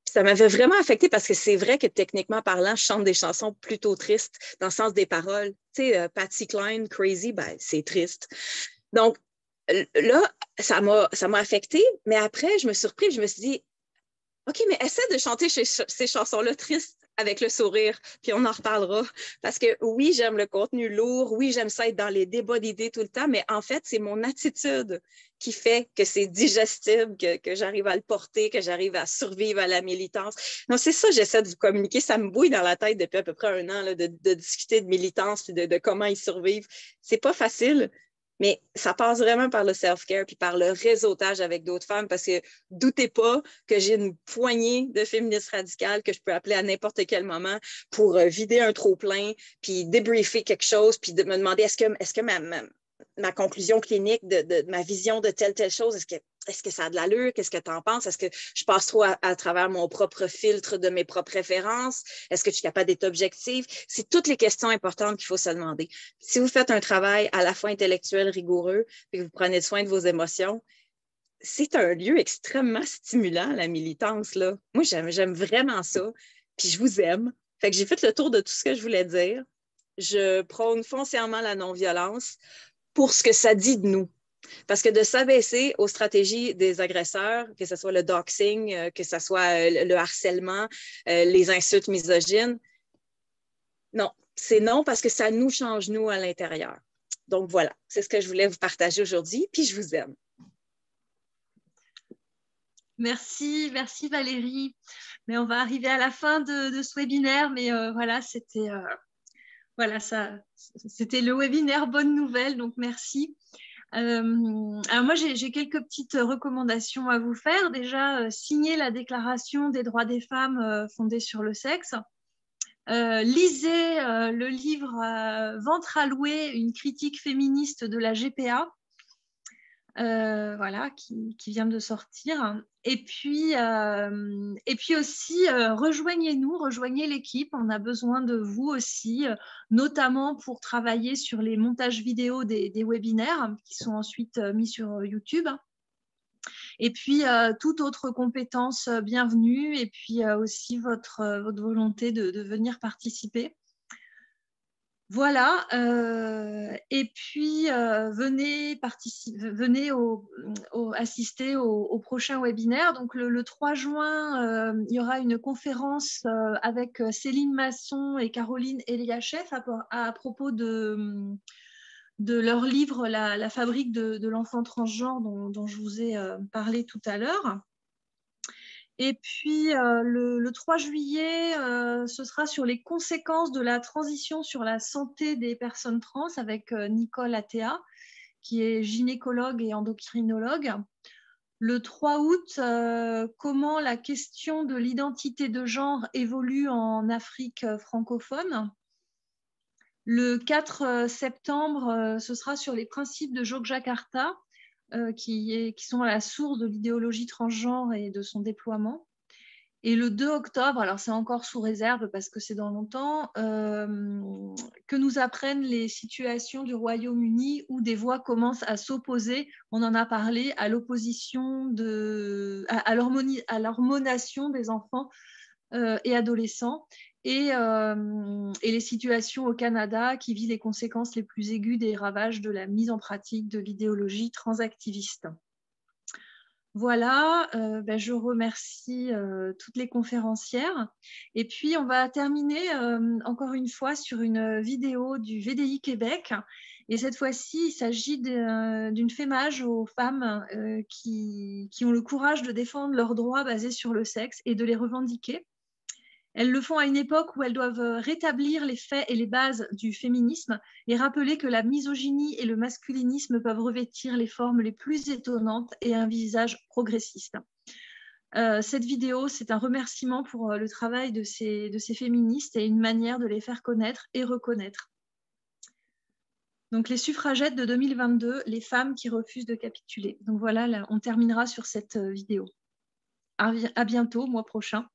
Ça m'avait vraiment affectée parce que c'est vrai que techniquement parlant, je chante des chansons plutôt tristes dans le sens des paroles. Tu sais, Patsy Cline, Crazy, ben, c'est triste. Donc, là, ça m'a affectée, mais après, je me suis surprise, je me suis dit, OK, mais essaie de chanter ces chansons-là tristes avec le sourire, puis on en reparlera. Parce que oui, j'aime le contenu lourd, oui, j'aime ça être dans les débats d'idées tout le temps, mais en fait, c'est mon attitude qui fait que c'est digestible, que j'arrive à le porter, que j'arrive à survivre à la militance. Donc, c'est ça, j'essaie de vous communiquer. Ça me bouille dans la tête depuis à peu près 1 an là, de discuter de militance puis de comment ils survivent. C'est pas facile, mais ça passe vraiment par le self-care puis par le réseautage avec d'autres femmes parce que doutez pas que j'ai une poignée de féministes radicales que je peux appeler à n'importe quel moment pour vider un trop-plein puis débriefer quelque chose puis de me demander est-ce que ma conclusion clinique de ma vision de telle chose, est-ce que ça a de l'allure? Qu'est-ce que tu en penses? Est-ce que je passe trop à travers mon propre filtre de mes propres références? Est-ce que je suis capable d'être objective? C'est toutes les questions importantes qu'il faut se demander. Si vous faites un travail à la fois intellectuel rigoureux et que vous prenez soin de vos émotions, c'est un lieu extrêmement stimulant, la militance, là. Moi, j'aime vraiment ça. Puis je vous aime. Fait que j'ai fait le tour de tout ce que je voulais dire. Je prône foncièrement la non-violence pour ce que ça dit de nous. Parce que de s'abaisser aux stratégies des agresseurs, que ce soit le doxing, que ce soit le harcèlement, les insultes misogynes, non, c'est non parce que ça nous change, nous, à l'intérieur. Donc voilà, c'est ce que je voulais vous partager aujourd'hui, puis je vous aime. Merci Valérie. Mais on va arriver à la fin de ce webinaire, mais voilà, c'était le webinaire Bonne Nouvelle, donc merci. Alors moi, j'ai quelques petites recommandations à vous faire. Déjà, signer la déclaration des droits des femmes fondée sur le sexe. Lisez le livre Ventre à louer, une critique féministe de la GPA. Voilà, qui vient de sortir. Et puis aussi, rejoignez-nous, rejoignez l'équipe. On a besoin de vous aussi, notamment pour travailler sur les montages vidéo des webinaires qui sont ensuite mis sur YouTube. Et puis, toute autre compétence bienvenue. Et puis aussi votre volonté de venir participer. Voilà, et puis venez assister au prochain webinaire. Donc le 3 juin, il y aura une conférence avec Céline Masson et Caroline Eliachef à propos de leur livre La fabrique de l'enfant transgenre dont je vous ai parlé tout à l'heure. Et puis, le 3 juillet, ce sera sur les conséquences de la transition sur la santé des personnes trans avec Nicole Attea, qui est gynécologue et endocrinologue. Le 3 août, comment la question de l'identité de genre évolue en Afrique francophone. Le 4 septembre, ce sera sur les principes de Jogjakarta, qui sont à la source de l'idéologie transgenre et de son déploiement. Et le 2 octobre, alors c'est encore sous réserve parce que c'est dans longtemps, que nous apprennent les situations du Royaume-Uni où des voix commencent à s'opposer, on en a parlé, à l'opposition à l'hormonation des enfants et adolescents. Et les situations au Canada qui vit les conséquences les plus aiguës des ravages de la mise en pratique de l'idéologie transactiviste. Voilà, je remercie toutes les conférencières. Et puis, on va terminer encore une fois sur une vidéo du VDI Québec. Et cette fois-ci, il s'agit d'une fémage aux femmes qui ont le courage de défendre leurs droits basés sur le sexe et de les revendiquer. Elles le font à une époque où elles doivent rétablir les faits et les bases du féminisme et rappeler que la misogynie et le masculinisme peuvent revêtir les formes les plus étonnantes et un visage progressiste. Cette vidéo, c'est un remerciement pour le travail de ces féministes et une manière de les faire connaître et reconnaître. Donc, les suffragettes de 2022, les femmes qui refusent de capituler. Donc voilà, là, on terminera sur cette vidéo. À bientôt, mois prochain.